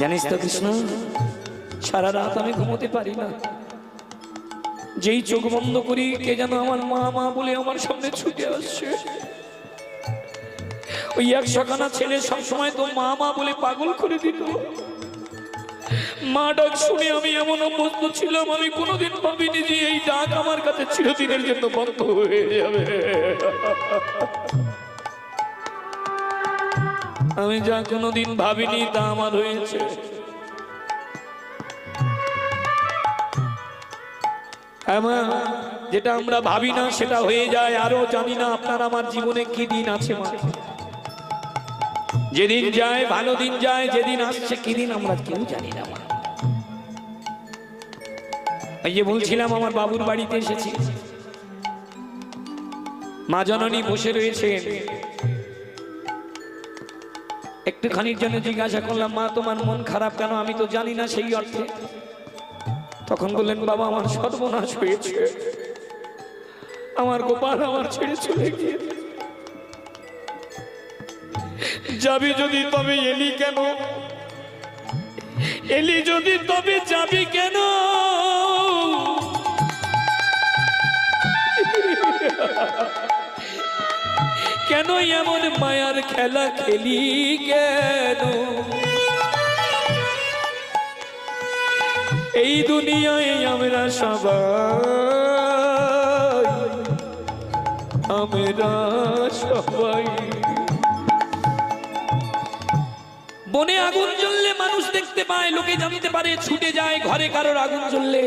জানিস তো কৃষ্ণ, সারা রাত আমি ঘুমোতে পারি না। যেই চোখ বন্ধ করি কে যেন আমার মা মা বলে আমার সামনে ছুটে আসছে। ওই এক সকানা ছেলে সবসময় তো মা মা বলে পাগল করে দিত। মা ডাক শুনে আমি এমন অভ্যস্ত ছিলাম, আমি কোনোদিন ভাবিনি যে এই ডাক আমার কাছে চিরদিনের জন্য বন্ধ হয়ে যাবে। আমি যা কোনোদিন ভাবিনি তা আমার হয়েছে। যেটা আমরা ভাবি না সেটা হয়ে যায়। আরো জানি না আপনার আমার জীবনে কি দিন আছে, যেদিন যায় ভালো দিন যায়, যেদিন আসছে কি দিন আমরা কেউ জানি না। এই যে বলছিলাম আমার বাবুর বাড়িতে এসেছি, মা জননী বসে রয়েছেন। একটুখানির জন্য জিজ্ঞাসা করলাম, মা তোমার মন খারাপ কেন? আমি তো জানি না সেই অর্থে। তখন বললেন, বাবা আমার সর্বনাশ হয়েছে, আমার গোপাল আমার ছেড়ে চলে গিয়ে। যাবি যদি তবে এলি কেন? এলি যদি তবে যাবি কেন? কেন এমন মায়ার খেলা খেলি কেন? এই দুনিয়ায় আমরা সবাই বনে আগুন জ্বললে মানুষ দেখতে পায়, লোকে জানতে পারে, ছুটে যায় ঘরে কারোর আগুন জ্বললে।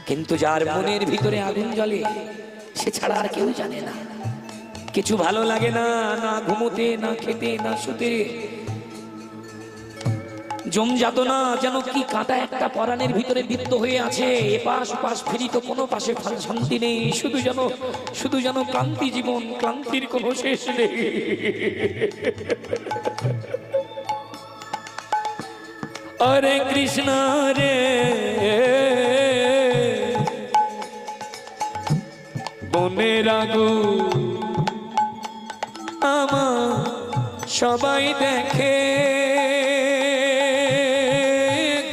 কিন্তু যার মনের ভিতরে আগুন জ্বলে সে ছাড়া আর কেউ জানে না। কিছু ভালো লাগে না, না ঘুমোতে, না খেতে, না শুতে। জমজাত না যেন কি কাঁটা একটা পরাণের ভিতরে বিদ্ধ হয়ে আছে। এপাশ ওপাশ ফিরি তো কোনো পাশে শান্তি নেই। শুধু যেন ক্লান্তি জীবন, ক্লান্তির কোনো শেষ নেই। হরে কৃষ্ণ রে বনের আগুন আমার সবাই দেখে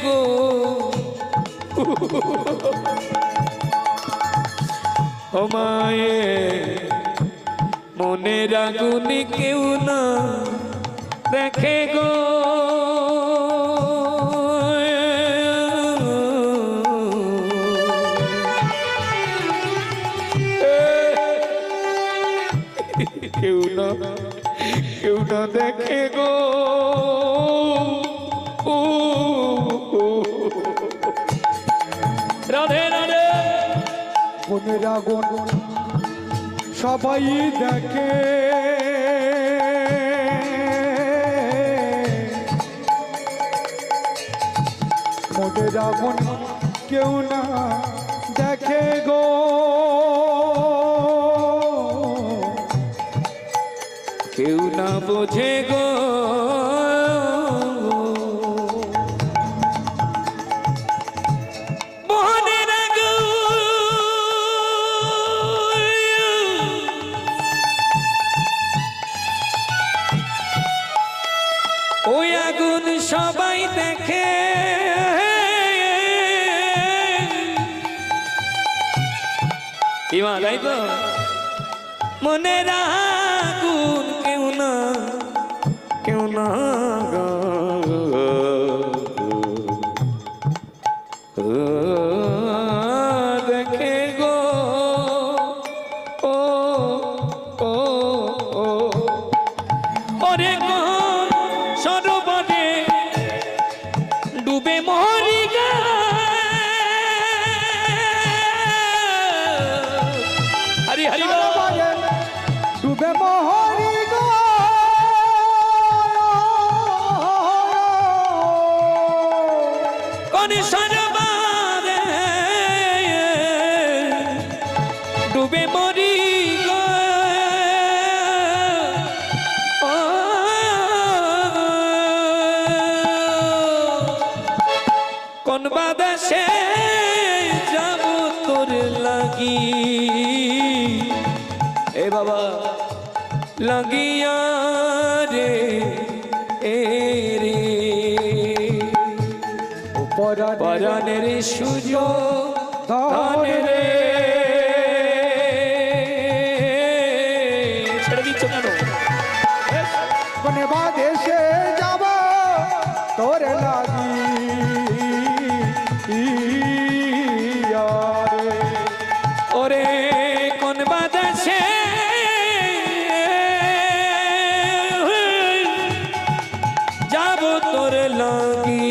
গো। ও মায়ে মনের আগুন কেউ না দেখে গো। কেউ না দেখে গো। রাধে রাধে। মনের আগুন সবাই দেখে, মনের আগুন কেউ না দেখে গো। কেউ না বোঝে গো। মনের আগুন ওই আগুন সবাই দেখে। ইমা তাই তো? মনের আগুন কেউ না দেখে গো। ওরে গো সরোবরে ডুবে মরি গা। হরি হরি ডুবে মহরি গো। কোন সরোবরে ডুবে মরি গো। কোন বাদেশে যাব তোর লাগি, এ বাবা লাগিয়া রে এ রে। পরাণের সুযোগ ধনে রে। ছেড়ে দিচ্ছ কেন? কোনে বাদেশে যাব তোর লাগি ওরে কোন বাদেশে যাব তোর লাগি,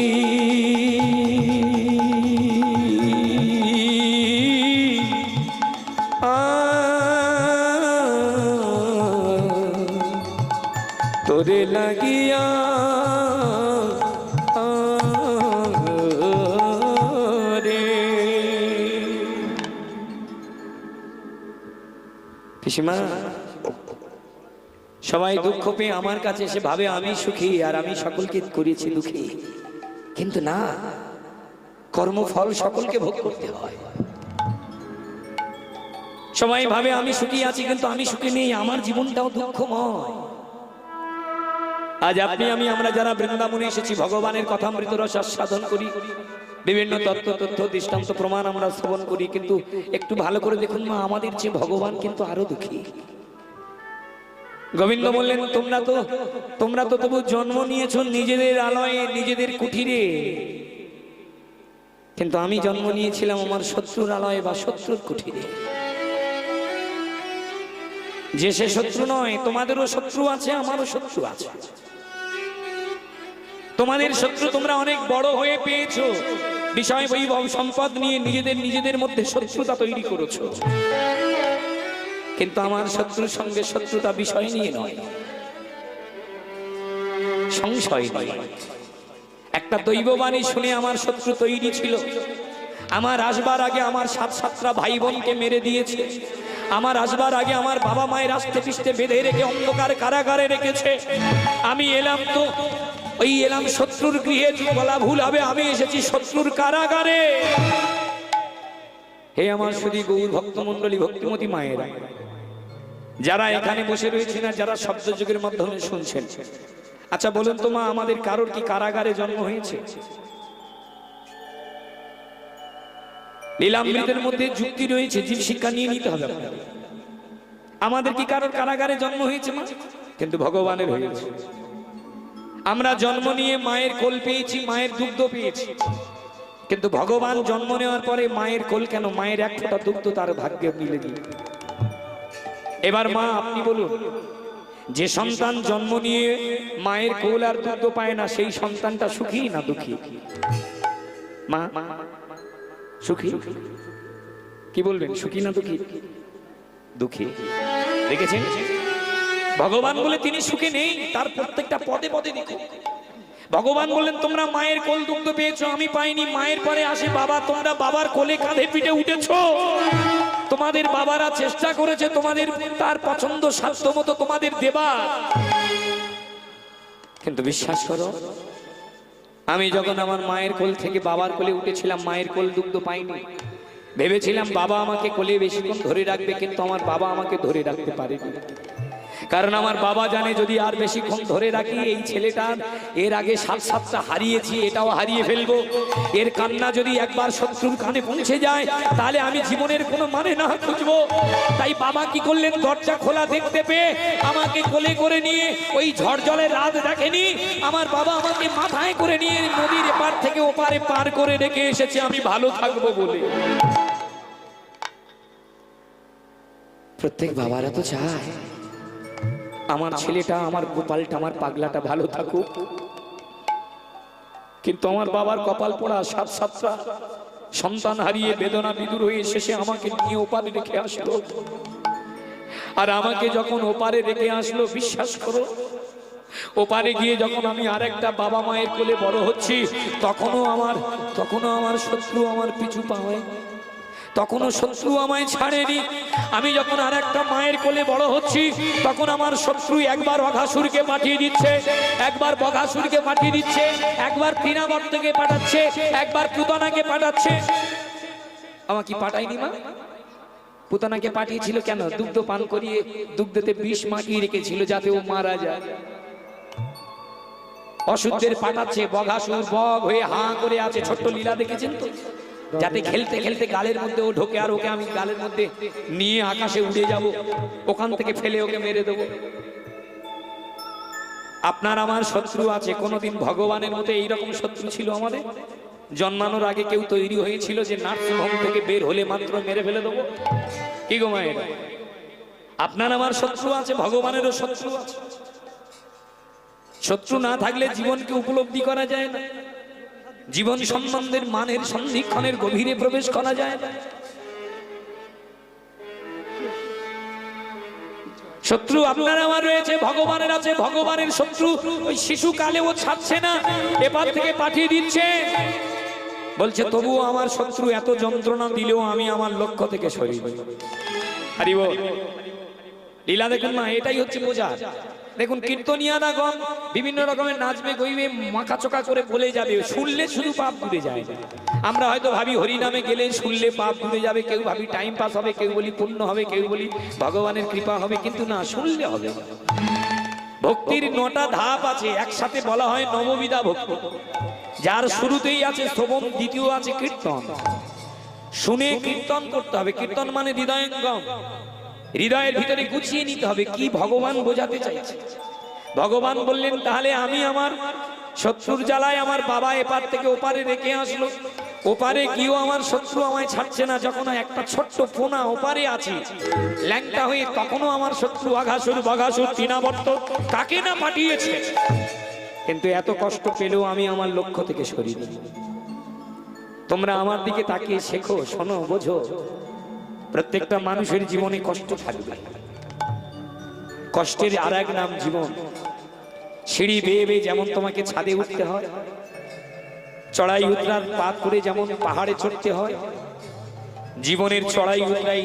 তোরে লাগিয়া রে। পিসিমা, সবাই দুঃখ পেয়ে আমার কাছে এসে ভাবে আমি সুখী আর আমি সকলকে করেছি দুঃখী, কিন্তু না, কর্মফল সকলকে ভোগ করতে হয়। সবাই ভাবে আমি সুখী আছি, কিন্তু আমি সুখী নেই, আমার জীবনটাও দুঃখময়। আজ আপনি আমি আমরা যারা বৃন্দাবনে এসেছি, ভগবানের কথামৃত রস আস্বাদন করি, বিভিন্ন তত্ত্ব তথ্য দৃষ্টান্ত প্রমাণ আমরা শ্রবণ করি, কিন্তু একটু ভালো করে দেখুন মা, আমাদের চেয়ে ভগবান কিন্তু আরো দুঃখী। গোবিন্দ বললেন তোমরা তো তবু জন্ম নিয়েছো নিজেদের আলয়ে, নিজেদের কুঠিরে, কিন্তু আমি জন্ম নিয়েছিলাম আমার শত্রুর আলয়ে বা শত্রুর কুঠিরে। যে সে শত্রু নয়, তোমাদেরও শত্রু আছে, আমারও শত্রু আছে। তোমাদের শত্রু তোমরা অনেক বড় হয়ে পেয়েছো, বিষয় বৈভব সম্পদ নিয়ে নিজেদের মধ্যে শত্রুতা তৈরি করেছো, কিন্তু আমার শত্রুর সঙ্গে শত্রুতা বিষয় নিয়ে নয়, সংশয় নয়। একটা দৈববাণী শুনে আমার শত্রু তৈরি ছিল। আমার আসবার আগে আমার 7-7টা ভাই বোনকে মেরে দিয়েছে। আমার আসবার আগে আমার বাবা মায়ের আস্তে পিস্তে বেঁধে রেখে অন্ধকার কারাগারে রেখেছে। আমি এলাম তো এলাম শত্রুর গৃহে, বলা ভুল হবে, আমি এসেছি শত্রুর কারাগারে। হে আমার শুধু গৌর ভক্তমণ্ডলী, ভক্তিমতী মায়েরা, যারা এখানে বসে রয়েছেন আর যারা শব্দযোগের মাধ্যমে শুনছেন, আচ্ছা বলুন তো মা, আমাদের কারোর কি কারাগারে জন্ম হয়েছে? লীলামৃতের মধ্যে যুক্তি রয়েছে, জীব শিক্ষা নিয়ে নিতে হবে। আমাদের কি কারোর কারাগারে জন্ম হয়েছে মা? কিন্তু ভগবানের হয়েছে। আমরা জন্ম নিয়ে মায়ের কোল পেয়েছি, মায়ের দুগ্ধ পেয়েছি, কিন্তু ভগবান জন্ম নেওয়ার পরে মায়ের কোল কেন? মায়ের এক ফোঁটা দুগ্ধ তার ভাগ্যে মিলেনি। এবার মা আপনি বলুন, যে সন্তান জন্ম নিয়ে মায়ের কোল আর দুগ্ধ পায় না, সেই সন্তানটা সুখী না দুঃখী? মা সুখী? কি বলবেন, সুখী না দুঃখী? দুঃখী। দেখেছেন, ভগবান বলে তিনি সুখে নেই, তার প্রত্যেকটা পদে পদে দেখুন। ভগবান বললেন তোমরা মায়ের কোল দুগ্ধ পেয়েছো, আমি পাইনি। মায়ের পরে আসে বাবা, তোমরা বাবার কোলে কাঁধে পিঠে উঠেছো। তোমাদের বাবারা চেষ্টা করেছে তোমাদের তার পছন্দ সাধ্য মতো তোমাদের দেবা, কিন্তু বিশ্বাস করো, আমি যখন আমার মায়ের কোল থেকে বাবার কোলে উঠেছিলাম, মায়ের কোল দুগ্ধ পাইনি। ভেবেছিলাম বাবা আমাকে কোলে বেশিক্ষণ ধরে রাখবে, কিন্তু আমার বাবা আমাকে ধরে রাখতে পারেনি। কারণ আমার বাবা জানে, যদি আর বেশিক্ষণ ধরে রাখি, এই ছেলেটার এর আগে 7-7টা হারিয়েছি, এটাও হারিয়ে ফেলবো। এর কান্না যদি একবার শত্রুর কানে পৌঁছে যায়, তাহলে আমি জীবনের কোনো মানে না খুঁজবো। তাই বাবা কি করলেন, দরজা খোলা দেখতে পেয়ে আমাকে কোলে করে নিয়ে, ওই ঝড় জলের রাত দেখেনি, আমার বাবা আমাকে মাথায় করে নিয়ে নদীর এপার থেকে ওপারে পার করে রেখে এসেছে আমি ভালো থাকবো বলে। প্রত্যেক বাবারা তো চায় আমার ছেলেটা, আমার গোপালটা, আমার পাগলাটা ভালো থাকুক, কিন্তু আমার বাবার কপাল পোড়া, 7-7টা সন্তান হারিয়ে বেদনা বিদুর হয়ে শেষে আমাকে নিয়ে ওপারে রেখে আসলো। আর আমাকে যখন ওপারে রেখে আসলো, বিশ্বাস করো, ওপারে গিয়ে যখন আমি আরেকটা বাবা মায়ের কোলে বড় হচ্ছি, তখনও আমার শত্রু আমার পিছু পায়, তখনও শত্রু আমায় ছাড়েনি। আমি যখন আর একটা মায়ের কোলে বড় হচ্ছি, তখন আমার শত্রু একবার অঘাসুরকে পাঠিয়ে দিচ্ছে, একবার বঘাসুরকে পাঠিয়ে দিচ্ছে, একবার তৃণাবর্তকে পাঠাচ্ছে, একবার পুতনাকে পাঠাচ্ছে। আমাকে পাঠায়নি মা? পুতনাকে পাঠিয়েছিল কেন? দুগ্ধ পান করিয়ে দুগ্ধতে বিষ মাখিয়ে রেখেছিল, যাতে ও মারা যায়। অসুরদের পাঠাচ্ছে, বঘাসুর বগ হয়ে হাঁ করে আছে। ছোট্ট লীলা দেখেছেন তো, যাতে খেলতে খেলতে গালের মধ্যে ও ঢোকে, আর ওকে আমি গালের মধ্যে নিয়ে আকাশে উড়ে যাব, ওখান থেকে ফেলে ওকে মেরে দেবো। আপনার আমার শত্রু আছে, কোনোদিন ভগবানের মতো এইরকম শত্রু ছিল আমাদের? জন্মানোর আগে কেউ তৈরি হয়েছিল যে নার্সিংহোম থেকে বের হলে মাত্র মেরে ফেলে দেবো? কি গো মায়ের? আপনার আমার শত্রু আছে, ভগবানেরও শত্রু আছে। শত্রু না থাকলে জীবনকে উপলব্ধি করা যায় না, জীবন সম্বন্ধের মানের সন্ধিক্ষণের গভীরে প্রবেশ করা যায় না। শত্রু আপনার আমার রয়েছে, ভগবানের আছে। ভগবানের শত্রু ওই শিশুকালে ও ছাড়ছে না, এবার থেকে পাঠিয়ে দিচ্ছে, বলছে তবুও আমার শত্রু এত যন্ত্রণা দিলেও আমি আমার লক্ষ্য থেকে সরিয়ে দিই। আরে বল লীলা দেখুন না, এটাই হচ্ছে বোঝা। দেখুন কীর্তনিয়ানাগণ বিভিন্ন রকমের নাচবে গইবে, মাখাচোকা করে বলে যাবে, শুনলে শুধু পাপ দূরে যায়। আমরা হয়তো ভাবি হরিনামে গেলে শুনলে পাপ দূরে যাবে, কেউ ভাবি টাইম পাস হবে, কেউ বলি পুণ্য হবে, কেউ বলি ভগবানের কৃপা হবে, কিন্তু না, শুনলে হবে। ভক্তির 9টা ধাপ আছে, একসাথে বলা হয় নববিধা ভক্তি। যার শুরুতেই আছে শ্রবণ, দ্বিতীয় আছে কীর্তন। শুনে কীর্তন করতে হবে। কীর্তন মানে হৃদয়ঙ্গম, হৃদয়ের ভিতরে গুছিয়ে নিতে হবে কি ভগবান বোঝাতে চাইছে। ভগবান বললেন তাহলে আমি আমার শত্রুর জ্বালায় আমার বাবা এপার থেকে ওপারে রেখে আসলো, ওপারে গিয়েও আমার শত্রু আমায় ছাড়ছে না। যখন একটা ছোট্ট পোনা ওপারে আছে ল্যাংটা হয়ে, তখনও আমার শত্রু আঘাসুর বঘাসুর তৃণাবর্ত কাকে না পাঠিয়েছে, কিন্তু এত কষ্ট পেলেও আমি আমার লক্ষ্য থেকে সরিয়ে দিই। তোমরা আমার দিকে তাকিয়ে শেখো, শোনো, বোঝো। প্রত্যেকটা মানুষের জীবনে কষ্ট থাকবে, কষ্টের আর এক নাম জীবন। সিঁড়ি বেয়ে বেয়ে যেমন তোমাকে ছাদে উঠতে হয়, চড়াই উতরার পাত করে যেমন পাহাড়ে চড়তে হয়, জীবনের চড়াই উতরাই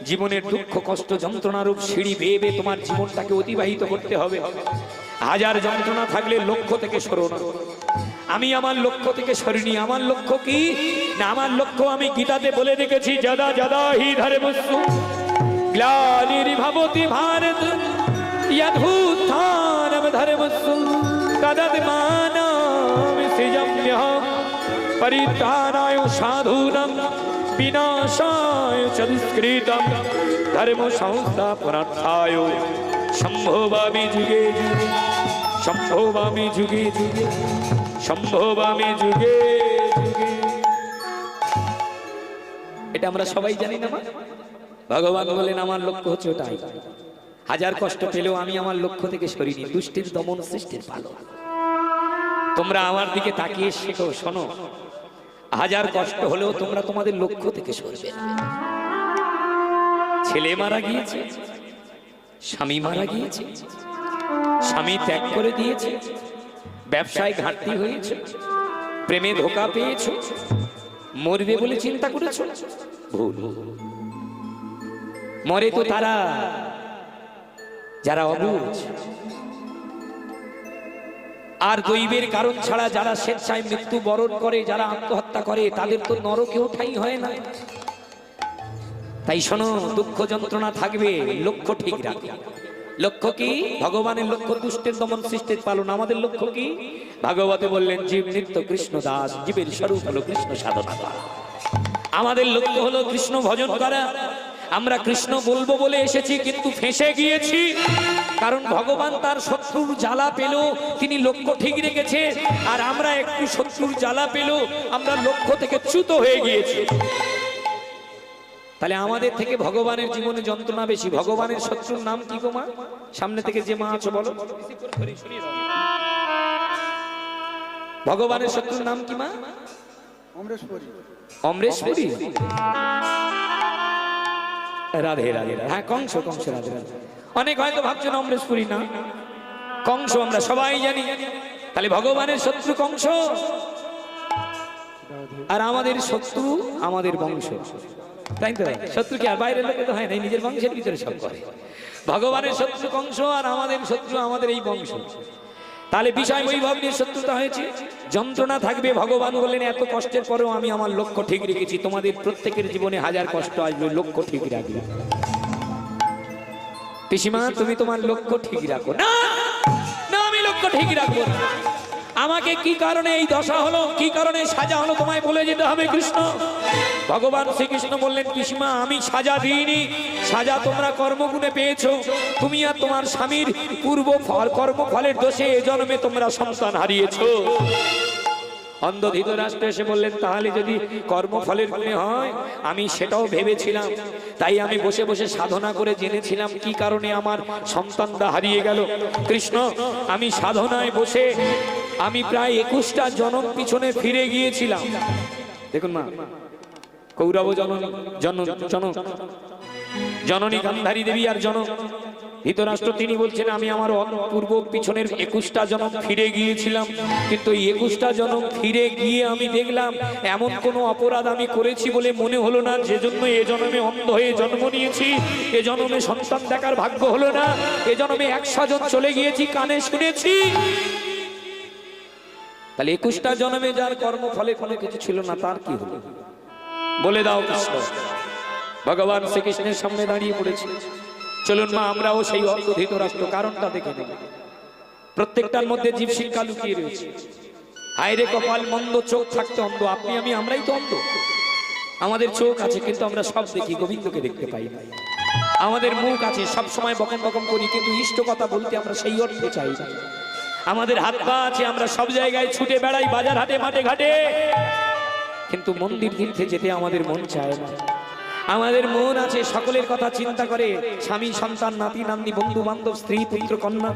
জীবনের দুঃখ কষ্ট যন্ত্রণারূপ সিঁড়ি বেয়ে বেয়ে তোমার জীবনটাকে অতিবাহিত করতে হবে। হাজার যন্ত্রণা থাকলে লক্ষ্য থেকে সরো না। আমি আমার লক্ষ্য থেকে সরিনি। আমার লক্ষ্য কি না, আমার লক্ষ্য আমি গীতাতে বলে রেখেছি, যদা যদা হি ধর্মস্য গ্লানির্ভবতি ভারত यदुत्थानं धर्मस्य तदात्मानं सृजाम्यः परित्राणाय साधूनां विनाशाय च दुष्कृतं धर्म संस्थापनार्थाय सम्भवामि जुगे जुगे सम्भवामि जुगे जुगे सम्भवामि जुगे जुगे। এটা আমরা সবাই জানি না মা? ভগবান বলেন আমার লক্ষ্য হচ্ছে ওটাই। হাজার কষ্ট পেলেও আমি আমার লক্ষ্য থেকে সরিনি। দুষ্টির দমন, সৃষ্টির পালন। তোমরা আমার দিকে তাকিয়ে শেখো, শোনো। হাজার কষ্ট হলেও তোমরা তোমাদের লক্ষ্য থেকে সরবে না। ছেলে মারা গিয়েছে, স্বামী মারা গিয়েছে, স্বামী ত্যাগ করে দিয়েছে, ব্যবসায় ঘাটতি হয়েছে, প্রেমে ধোঁকা পেয়েছো, মরবে বলে চিন্তা করেছো, ভুল। মরে তো তারা যারা অবুঝ, আর দৈবের কারণ ছাড়া যারা স্বেচ্ছায় মৃত্যু বরণ করে, যারা আত্মহত্যা করে, তাদের তো নরকেও ঠাঁই হয় না। তাই শোনো, দুঃখ যন্ত্রণা থাকবে, লক্ষ্য ঠিক রাখো। লক্ষ্য কি? ভগবানের লক্ষ্য দুষ্টের দমন, সৃষ্টির পালন। আমাদের লক্ষ্য কি? ভাগবতে বললেন জীব নিত্য কৃষ্ণ দাস, জীবের স্বরূপ হলো কৃষ্ণ সাধনা করা। আমাদের লক্ষ্য হলো কৃষ্ণ ভজন করা। আমরা কৃষ্ণ বলবো বলে এসেছি, কিন্তু ফেঁসে গিয়েছি। কারণ ভগবান তার শত্রুর জ্বালা পেল, তিনি লক্ষ্য ঠিক রেখেছে, আর আমরা একটু শত্রুর জ্বালা পেল, আমরা লক্ষ্য থেকে চ্যুত হয়ে গিয়েছি। তাহলে আমাদের থেকে ভগবানের জীবনে যন্ত্রণা বেশি। ভগবানের শত্রুর নাম কি গো মা? সামনে থেকে যে মা আছো বলো। ভগবানের শত্রুর নাম কি মা? অমরেশ্বরী। অমরেশ্বরী, রাধে রাধে। হ্যাঁ, কংস, কংস, রাধে রাধে। অনেক হয়তো ভাবছেন অমরেশ্বরী না, কংস আমরা সবাই জানি। তাহলে ভগবানের শত্রু কংস, আর আমাদের শত্রু আমাদের বংশ, তাই তো? শত্রু কি আর বাইরের লোকে তো হয় না, নিজের বংশের ভিতরে সব করে। ভগবানের শত্রু কংস, আর আমাদের শত্রু আমাদের এই বংশ। তাহলে বিষয় বৈভব নিয়ে শত্রুতা হয়েছে, যন্ত্রণা থাকবে। ভগবান বললেন এত কষ্টের পরেও আমি আমার লক্ষ্য ঠিক রেখেছি। তোমাদের প্রত্যেকের জীবনে হাজার কষ্ট আসবে, লক্ষ্য ঠিক রাখবে। পিসিমা, তুমি তোমার লক্ষ্য ঠিক রাখো। না না, আমি লক্ষ্য ঠিক রাখবো না। আমাকে কি কারণে এই দশা হলো, কি কারণে সাজা হলো, তোমায় বলে যেতে হবে কৃষ্ণ। ভগবান শ্রীকৃষ্ণ বললেন, পিসিমা আমি সাজা দিইনি, সাজা তোমরা কর্মগুণে পেয়েছো। তুমি আর তোমার স্বামীর পূর্ব ফল কর্মফলের দোষে এ জন্মে তোমরা সন্তান হারিয়েছো। অন্ধ ধৃতরাষ্ট্র এসে বললেন, তাহলে যদি কর্মফলের গুণে হয়, আমি সেটাও ভেবেছিলাম, তাই আমি বসে বসে সাধনা করে জেনেছিলাম কি কারণে আমার সন্তানটা হারিয়ে গেল। কৃষ্ণ, আমি সাধনায় বসে আমি প্রায় 21টা জনম পিছনে ফিরে গিয়েছিলাম। দেখুন মা, কৌরব জননী গান্ধারী দেবী আর ধৃতরাষ্ট্র তিনি বলছেন, আমি আমার পূর্ব পিছনের 21টা জনম ফিরে গিয়েছিলাম, কিন্তু 21টা জনম ফিরে গিয়ে আমি দেখলাম এমন কোনো অপরাধ আমি করেছি বলে মনে হলো না, যে জন্য এ জন্মে অন্ধ হয়ে জন্ম নিয়েছি, এ জন্মে সন্তান দেখার ভাগ্য হলো না, এ জন্মে 100 জন চলে গিয়েছি, কানে শুনেছি। তাহলে 21টা জন্মে যার কর্মফলে কোনো কিছু ছিল না, তার কি হলো বলে দাও কৃষ্ণ। ভগবান শ্রীকৃষ্ণের সামনে দাঁড়িয়ে পড়েছে। চলুন মা, আমরাও সেই অন্ধ ধৃতরাষ্ট্র কারণটা দেখে নেব। প্রত্যেকটার মধ্যে জীব শিক্ষা লুকিয়ে রয়েছে। আইরে কপাল মন্দ, চোখ থাকতে অন্ধ। আপনি আমি আমরাই তো অন্ধ। আমাদের চোখ আছে কিন্তু আমরা সব দেখি, গোবিন্দকে দেখতে পাই না। আমাদের মুখ আছে, সব সময় বকম বকম করি, কিন্তু ইষ্ট কথা বলতে আমরা সেই অর্থে চাই না। আমাদের হাত পা আছে, আমরা সব জায়গায় ছুটে বেড়াই, বাজার হাটে মাঠে ঘাটে, কিন্তু মন্দির তীর্থে যেতে আমাদের মন চায় না। আমাদের মন আছে, সকলের কথা চিন্তা করে, স্বামী সন্তান নাতি নাতনি বন্ধু বান্ধব স্ত্রী পুত্র কন্যা,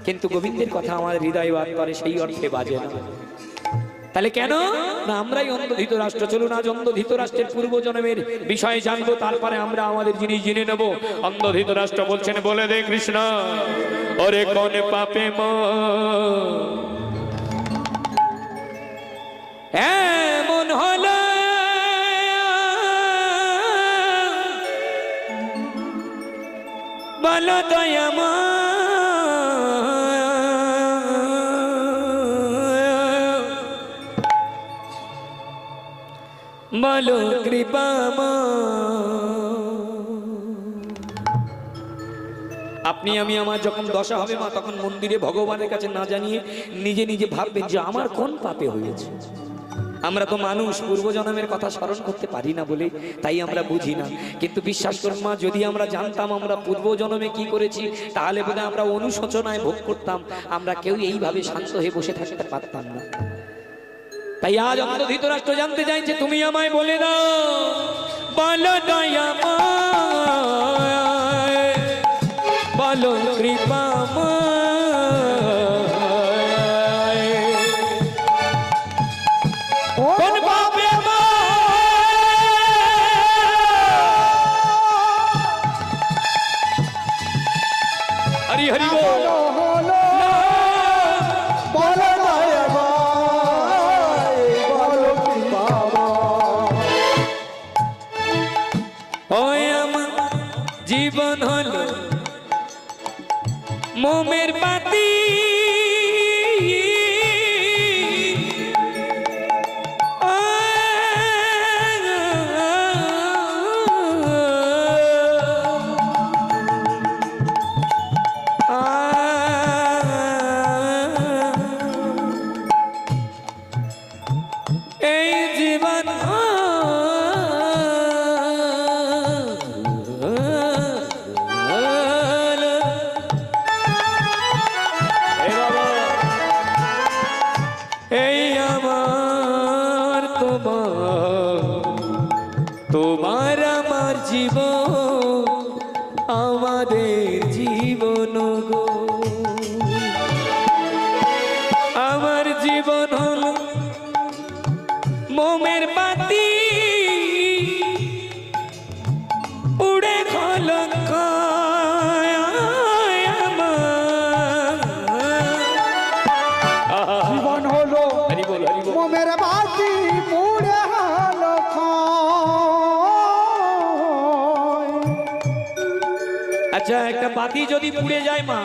কিন্তু গোবিন্দের কথা আমাদের হৃদয় বাদ করে, সেই অর্থে বাজে না। তাহলে কেন না, আমরাই অন্ধ ধৃতরাষ্ট্র। চলুন আজ অন্ধ ধৃতরাষ্ট্রের পূর্ব জন্মের বিষয়ে জানবো, তারপরে আমরা আমাদের জিনিস জেনে নেব। অন্ধ ধৃতরাষ্ট্র বলছেন, বলে দে কৃষ্ণ, ওরে কোন পাপে এমন হলো বলো দয়াময়, বলো কৃপাময়। আপনি আমি আমার যখন দশা হবে মা, তখন মন্দিরে ভগবানের কাছে না জানিয়ে নিজে নিজে ভাববেন যে আমার কোন পাপে হয়েছে। আমরা তো মানুষ, পূর্বজন্মের কথা স্মরণ করতে পারি না বলে তাই আমরা বুঝি না। কিন্তু বিশ্বাস করুন মা, যদি আমরা জানতাম আমরা পূর্বজন্মে কি করেছি, তাহলে বোধহয় আমরা অনুশোচনায় ভোগ করতাম, আমরা কেউ এইভাবে শান্ত হয়ে বসে থাকতে পারতাম না। তাই আজ অন্ধ ধৃতরাষ্ট্র জানতে চাইছে, তুমি আমায় বলে দাও, বলো দয়াময়, বলো কৃপাময়, কোন পাপে হরি হরি বল। জীবন হলো মোমের বাতি, এই জীবন তোমার আমার জীবন, আমাদের জীবন গো, আমার জীবন হলো মোমের বাতি, উড়ে খলঙ্ক জীবন হলো মোমের বাতি, পুড়ে হলো আচ্ছা, একটা বাতি যদি পুড়ে যায় মা,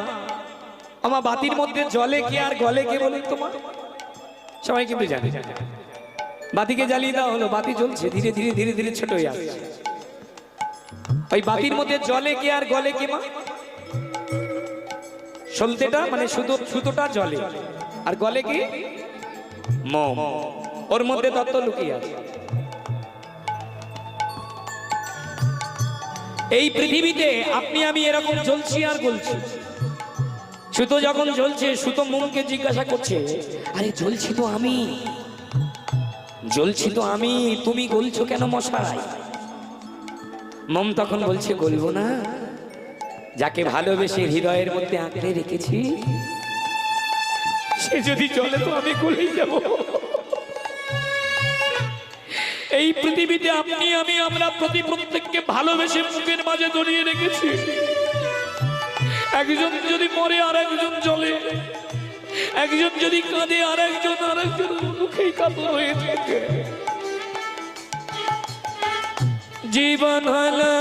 আমার বাতির মধ্যে জলে কে আর গলে কে বলুন তোমার? সবাই কিন্তু জানে। বাতিকে জ্বালিয়ে দেওয়া হলো, বাতি জ্বলছে, ধীরে ধীরে ধীরে ধীরে ছোট হয়ে আসছে। ওই বাতির মধ্যে জলে কে আর গলে কে মা? সলতেটা মানে সুতোটা জলে, আর গলে কি? মোম, ওর মধ্যে তত্ত্ব লুকিয়ে আছে। এই পৃথিবীতে আপনি আমি এরকম জ্বলছি আর গলছি। সুতো যখন জ্বলছে, সুতো মোমকে জিজ্ঞাসা করছে, আরে জ্বলছি তো আমি, জ্বলছি তো আমি, তুমি গলছো কেন মশাই? মোম তখন বলছে, গলবো না, যাকে ভালোবেসে হৃদয়ের মধ্যে আঁকড়ে রেখেছি সে যদি চলে তো আমি গলেই যাব। এই পৃথিবীতে আপনি আমি আমরা প্রত্যেককে ভালোবেসে মুখের মাঝে জড়িয়ে রেখেছি। একজন যদি মরে আর একজন চলে, একজন যদি কাঁদে আর একজন মুখেই কাতর হয়ে থাকে। জীবন হলো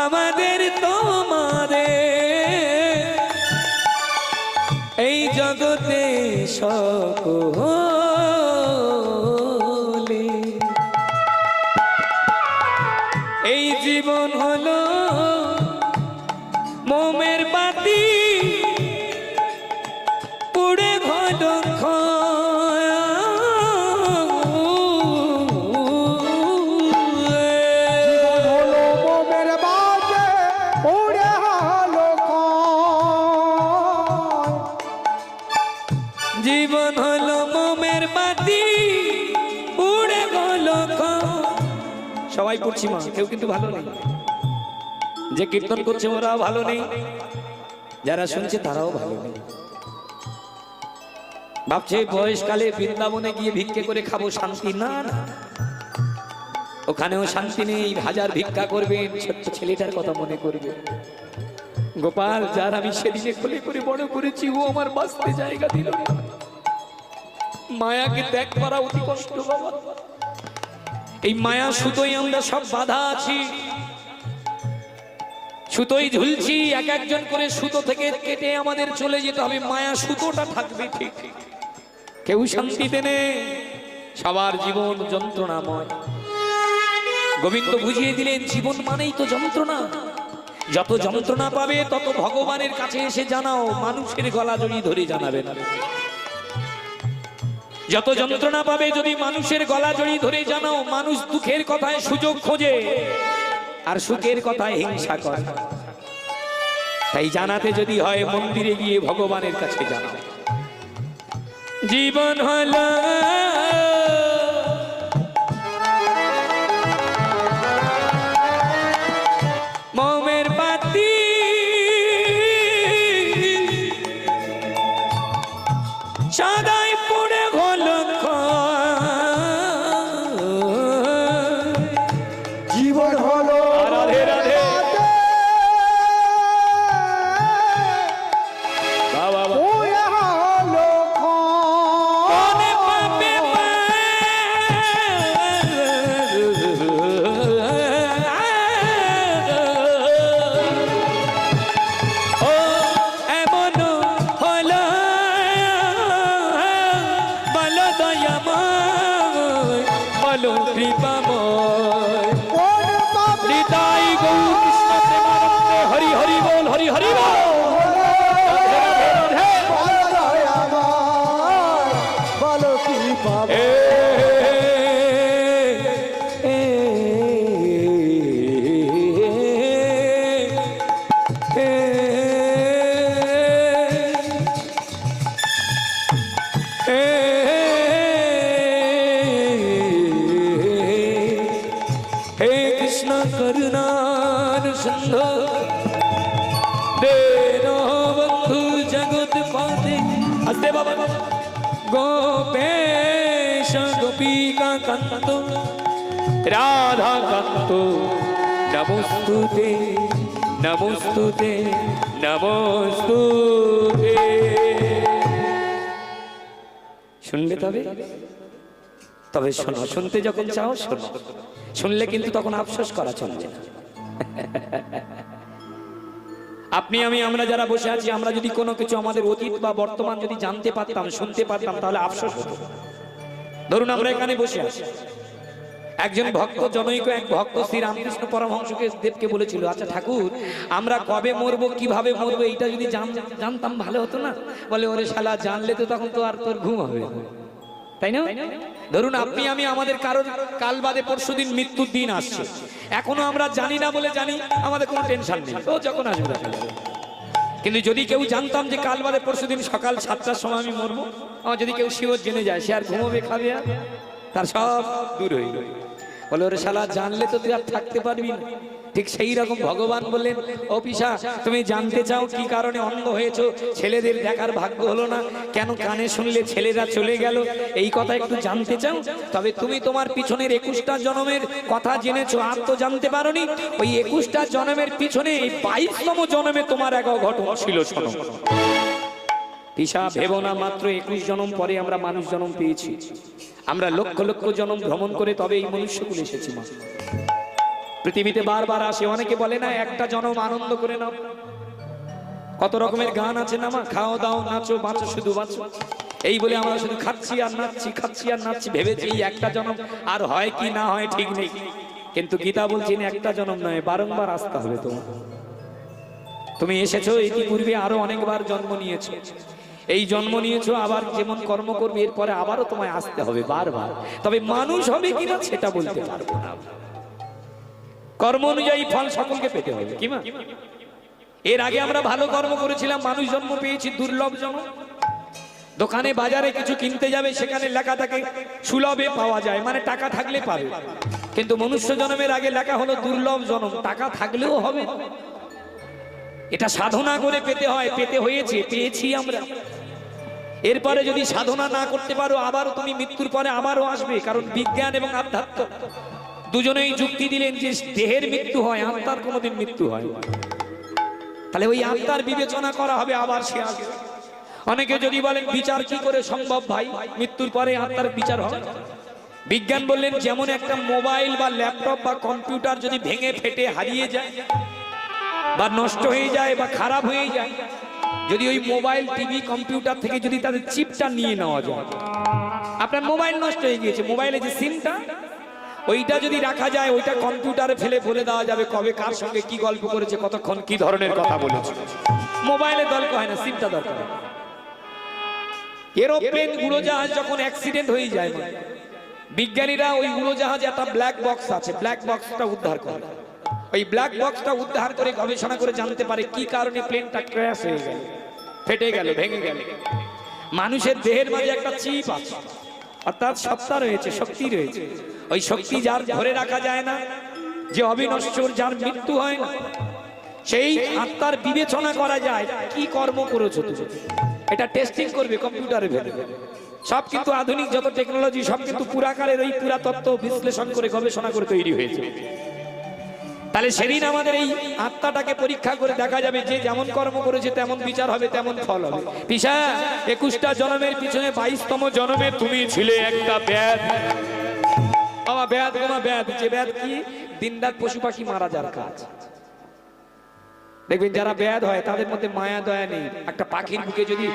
আমাদের তোমাদের এই জগতে সকলে এই জীবন হলো মোমের বাতি পুড়ে ঘটো জীবন হলো মোমের বাতি উড়ে গেল। সবাই পড়ছি মা, কেউ কিন্তু ভালো নেই। যে কীর্তন করছে ওরাও ভালো নেই, যারা শুনছে তারাও ভালো নেই। ভাবছে বয়সকালে বৃন্দাবনে গিয়ে ভিক্ষে করে খাবো, শান্তি না, ওখানেও শান্তি নেই। হাজার ভিক্ষা করবেন, ছোট্ট ছেলেটার কথা মনে করবে। গোপাল যার আমি সেদিনে কোলে করে বড় করেছি, ও আমার বাঁচতে জায়গা দিল না। মায়াকে ত্যাগ করা অতি কষ্ট বাবা। এই মায়া সুতোই আমরা সব বাধা আছি, সুতোই ঝুলছি। এক একজন করে সুতো থেকে কেটে আমাদের চলে যেতে হবে। মায়া সুতোটা থাকবে ঠিক, কেউ শান্তিতে নেই, সবার জীবন যন্ত্রণাময়। গোবিন্দ বুঝিয়ে দিলেন জীবন মানেই তো যন্ত্রণা। যত যন্ত্রণা পাবে তত ভগবানের কাছে এসে জানাও, মানুষের গলা জড়িয়ে ধরে জানাবে না। যত যন্ত্রণা পাবে যদি মানুষের গলা জড়িয়ে ধরে জানাও, মানুষ দুঃখের কথায় সুযোগ খোঁজে আর সুখের কথায় হিংসা করে। তাই জানাতে যদি হয় মন্দিরে গিয়ে ভগবানের কাছে জানাও। জীবন হলো মোমের বাতি সদাই পুড়ে গেল। জীবন হলো রাধে রাধে বাবা পুড়ে হলো মনে পাবে ও এমন হলো, বলো দয়াময়, বলো কৃপাময়। নিতাই গৌর কৃষ্ণ প্রেমানন্দে হরি হরি বল, হরি হরি বল। বলো কি পাবো। हे कृष्ण करुणार सिंधु दीनो बंधु जगत पाते। हस्ते बाबा गोपेश गोपिका कांतो राधा कांतो नमोस्तुते नमोस्तुते नमोस्तुते। শুনবে তবে তবে শোনো, শুনতে যখন চাও শোনো, শুনলে কিন্তু তখন আফসোস করা চলবে না। আপনি আমি আমরা যারা বসে আছি, আমরা যদি কোনো কিছু আমাদের অতীত বা বর্তমান যদি জানতে পারতাম, শুনতে পারতাম, তাহলে আফসোস হতো। ধরুন আমরা এখানে বসে আছি, একজন ভক্ত জনৈক এক ভক্ত শ্রী রামকৃষ্ণ পরমহংসকে দেবকে বলেছিল, আচ্ছা ঠাকুর, আমরা কবে মরবো, কিভাবে মরবো, এইটা যদি জানতাম ভালো হতো না। বলে, ওরে শালা, জানলে তো তখন তো আর তোর ঘুম হবে, তাই না? ধরুন আপনি আমি আমাদের কারোর কাল বাদে পরশুদিন মৃত্যুর দিন আসছে, এখনো আমরা জানি না বলে জানি, আমাদের কোনো টেনশন নেই, ও যখন আসবে। কিন্তু যদি কেউ জানতাম যে কাল বাদে পরশুদিন সকাল 7টার সময় আমি মরবো, আমার যদি কেউ শিওর জেনে যায়, সে আর ঘুমোবে, খাবে, আর তার সব দূর হয়ে গেল। বলে, ওরে শালা, জানলে তো তুই আর থাকতে পারবি না। ঠিক সেই রকম ভগবান বললেন, ও পিসা, তুমি জানতে চাও কি কারণে অন্ধ হয়েছো, ছেলেদের দেখার ভাগ্য হলো না, কেন কানে শুনলে ছেলেরা চলে গেল, এই কথা একটু জানতে চাও? তবে তুমি তোমার পিছনের 21টা জন্মের কথা জেনেছো, আর তো জানতে পারোনি। ওই 21টা জন্মের পিছনে 22তম জন্মে তোমার এক ঘটনা ছিল, শোনো। পিসা, ভেবো না মাত্র 21 জন্ম পরে আমরা মানুষ জন্ম পেয়েছি। আমরা লক্ষ লক্ষ জন্ম ভ্রমণ করে তবে এই মনুষ্যকুল এসেছি। মা পৃথিবীতে বারবার আসে, অনেকে বলে না একটা জন্ম আনন্দ করে নাও। কত রকমের গান আছে না মা, খাও দাও নাচো বাঁচো শুধু বাঁচো, এই বলে আমরা শুধু খাচ্ছি আর নাচছি, খাচ্ছি আর নাচছি, ভেবেছি এই একটা জন্ম, আর হয় কি না হয় ঠিক নেই। কিন্তু গীতা বলছেন একটা জন্ম নয়, বারংবার আসতে হবে তোমার। তুমি এসেছো ইতিপূর্বে আরো অনেকবার জন্ম নিয়েছো, এই জন্ম নিয়েছো, আবার যেমন কর্ম করবে এরপরে আবারও তোমায় আসতে হবে বারবার। তবে মানুষ হবে কিনা সেটা বলতে পারবো না। কর্ম অনুযায়ী ফল সকলকে পেতে হবে, কি মা? এর আগে আমরা ভালো কর্ম করেছিলাম, মানুষ জন্ম পেয়েছি, দুর্লভ জন্ম। দোকানে বাজারে কিছু কিনতে যাবে, সেখানে লেখা থাকে সুলভে পাওয়া যায়, মানে টাকা থাকলে পাবে। কিন্তু মনুষ্য জন্মের আগে লেখা হলো দুর্লভ জন্ম, টাকা থাকলেও হবে। এটা সাধনা করে পেতে হয়, পেতে হয়েছে, পেয়েছি আমরা। এরপরে যদি সাধনা না করতে পারো, আবারও তুমি মৃত্যুর পরে আবারও আসবে। কারণ বিজ্ঞান এবং আধ্যাত্ম দুজনেই যুক্তি দিলেন যে দেহের মৃত্যু হয়, আত্মার কোনোদিন মৃত্যু হয়। তাহলে ওই আত্মার বিবেচনা করা হবে, আবার সে আসবে। অনেকে যদি বলেন বিচার কি করে সম্ভব ভাই, মৃত্যুর পরে আত্মার বিচার হয়? বিজ্ঞান বললেন, যেমন একটা মোবাইল বা ল্যাপটপ বা কম্পিউটার যদি ভেঙে ফেটে হারিয়ে যায় বা নষ্ট হয়ে যায় বা খারাপ হয়ে যায়, যদি ওই মোবাইল টিভি কম্পিউটার থেকে যদি তাদের চিপটা নিয়ে নেওয়া যায়, আপনার মোবাইল নষ্ট হয়ে গিয়েছে, মোবাইলে যে সিমটা, ওইটা যদি রাখা যায়, ওইটা কম্পিউটারে ফেলে বলে দেওয়া যাবে কবে কার সঙ্গে কি গল্প করেছে, কতক্ষণ কি ধরনের কথা বলেছে। মোবাইলে দরকার হয় না, সিমটা দরকার। এরোপ্লেন উড়োজাহাজ যখন অ্যাক্সিডেন্ট হয়ে যায়, বিজ্ঞানীরা ওই উড়োজাহাজে একটা ব্ল্যাক বক্স আছে, ব্ল্যাক বক্সটা উদ্ধার করে। ওই ব্ল্যাক বক্সটা উদ্ধার করে গবেষণা করে জানতে পারে কি কারণে প্লেনটা ক্র্যাশ হয়ে গেল, ফেটে গেল, ভেঙে গেল। মানুষের দেহের মাঝে একটা চিপ আছে, অর্থাৎ সত্তা রয়েছে, শক্তি রয়েছে। ওই শক্তি যার ধরে রাখা যায় না, যে অবিনশ্বর, যার মৃত্যু হয় না, সেই আত্মার বিবেচনা করা যায় কি কর্ম করেছো তুমি। এটা টেস্টিং করবে কম্পিউটারে ভেবে। সব কিন্তু আধুনিক যত টেকনোলজি, সব কিন্তু পুরাকালের ওই পুরাতত্ত্ব বিশ্লেষণ করে গবেষণা করে তৈরি হয়েছে। তাহলে সেদিন আমাদের এই আত্মাটাকে পরীক্ষা করে দেখা যাবে, যে যেমন কর্ম করেছে তেমন বিচার হবে, তেমন ফল হবে। পিসা, 21টা জন্মের পিছনে 22তম জন্মে তুমি ছিলে একটা ব্যাধ। বাবা ব্যাধ, গোমা ব্যাধ। যে ব্যাধ কি? দিনরাত পশু পাখি মারা যার কাজ। দেখবেন যারা ব্যাধ হয় তাদের মধ্যে মায়া দয়া নেই। একটা পাখির বুকে যদি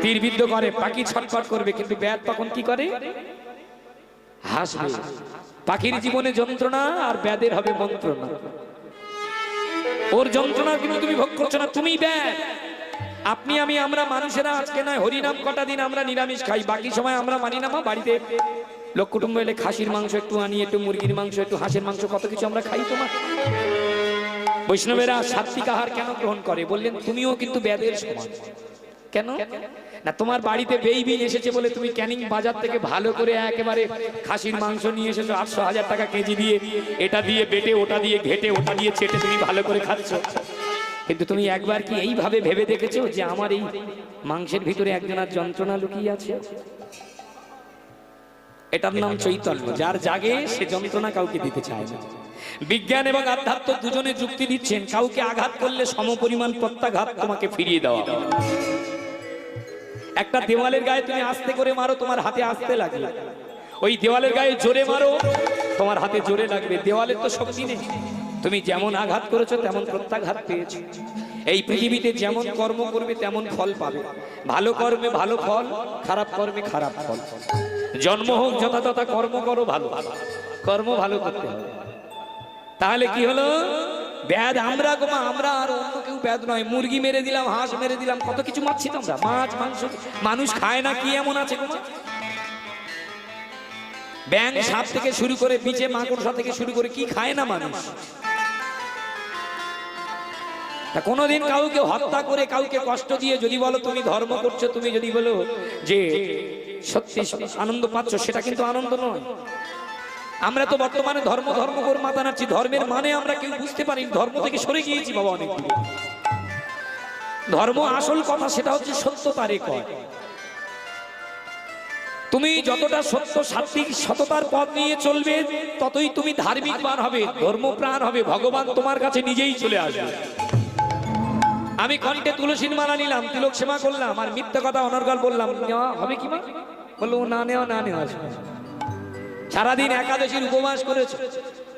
তীরবিদ্ধ করে, পাখি ছটফট করবে, কিন্তু ব্যাধ তখন কি করে? হাসবে। পাখির জীবনে যন্ত্রণা, আর ব্যাধের হবে মন্ত্রণা। ওর যন্ত্রণা কিন্তু তুমি ভোগ করছো না, তুমি ব্যাধ। আপনি আমি আমরা মানুষেরা আজকে নয় হরিনাম কটা দিন আমরা নিরামিষ খাই, বাকি সময় আমরা মানি না। মা বাড়িতে লোক কুটুম্ব এলে খাসির মাংস একটু আনি, একটু মুরগির মাংস, একটু হাঁসের মাংস, কত কিছু আমরা খাই। তোমার বৈষ্ণবেরা সাত্বিক আহার কেন গ্রহণ করে? বললেন তুমিও কিন্তু ব্যাধের সমান। কেন না? তোমার বাড়িতে বেইবিন এসেছে বলে তুমি ক্যানিং বাজার থেকে ভালো করে একেবারে খাসির মাংস নিয়ে এসেছো 800-1000 টাকা কেজি দিয়ে, এটা দিয়ে বেটে, ওটা দিয়ে ঘেটে, ওটা দিয়ে চেটে তুমি ভালো করে খাচ্ছ। কিন্তু তুমি একবার কি এইভাবে ভেবে দেখেছো যে আমার এই মাংসের ভিতরে একজনের যন্ত্রণা লুকিয়ে আছে? এটার নাম চৈতন্য। যার জাগে সে যন্ত্রণা কাউকে দিতে চায় না। বিজ্ঞান এবং আধ্যাত্ম দুজনে যুক্তি দিচ্ছেন, কাউকে আঘাত করলে সমপরিমাণ প্রত্যাঘাত তোমাকে ফিরিয়ে দেওয়া। একটা দেওয়ালের গায়ে তুমি আস্তে করে মারো, তোমার হাতে আসতে লাগে। ওই দেওয়ালের গায়ে জোরে মারো, তোমার হাতে জোরে লাগবে। দেওয়ালের তো শক্তি নেই, তুমি যেমন আঘাত করেছো তেমন প্রত্যাঘাত পেয়েছো। এই পৃথিবীতে যেমন কর্ম করবে তেমন ফল পাবে। ভালো কর্মে ভালো ফল, খারাপ কর্মে খারাপ ফল। জন্ম হোক যথাযথ কর্ম করো, ভালো কর্ম ভালো করতে হবে। তাহলে কি হলো? ব্যাধ আমরা গো মা, আমরা আর অন্য কেউ ব্যাধ নয়। মুরগি মেরে দিলাম, হাঁস মেরে দিলাম, কত কিছু মারছি তো আমরা। মাছ মাংস মানুষ খায় না, কি এমন আছে গো মা? ব্যাঙ সাপ থেকে শুরু করে বিচে মাকড়সা থেকে শুরু করে কি খায় না মানুষ? তা কোনোদিন কাউকে হত্যা করে কাউকে কষ্ট দিয়ে যদি বলো তুমি ধর্ম করছো, তুমি যদি বলো যে সত্যি আনন্দ পাচ্ছ, সেটা কিন্তু আনন্দ নয়। আমরা তো বর্তমানে ধর্ম ধর্ম করে মাথা নাড়ছি। ধর্মের মানে আমরা কেউ বুঝতে পারি, ধর্ম থেকে সরে গিয়েছি বাবা অনেক। ধর্ম আসল কথা সেটা হচ্ছে সত্যতার কয়। তুমি যতটা সত্য সাত্বিক সততার পথ নিয়ে চলবে, ততই তুমি ধার্মিক মান হবে, ধর্মপ্রাণ হবে, ভগবান তোমার কাছে নিজেই চলে আসবে। আমি কণ্ঠে তুলসীর মালা নিলাম, তিলক সেবা করলাম, আর মিথ্যা কথা অনর্গল বললাম, নেওয়া হবে কি মা? বললো না নেওয়া, না নেওয়া। সারাদিন একাদশীর উপবাস করেছে,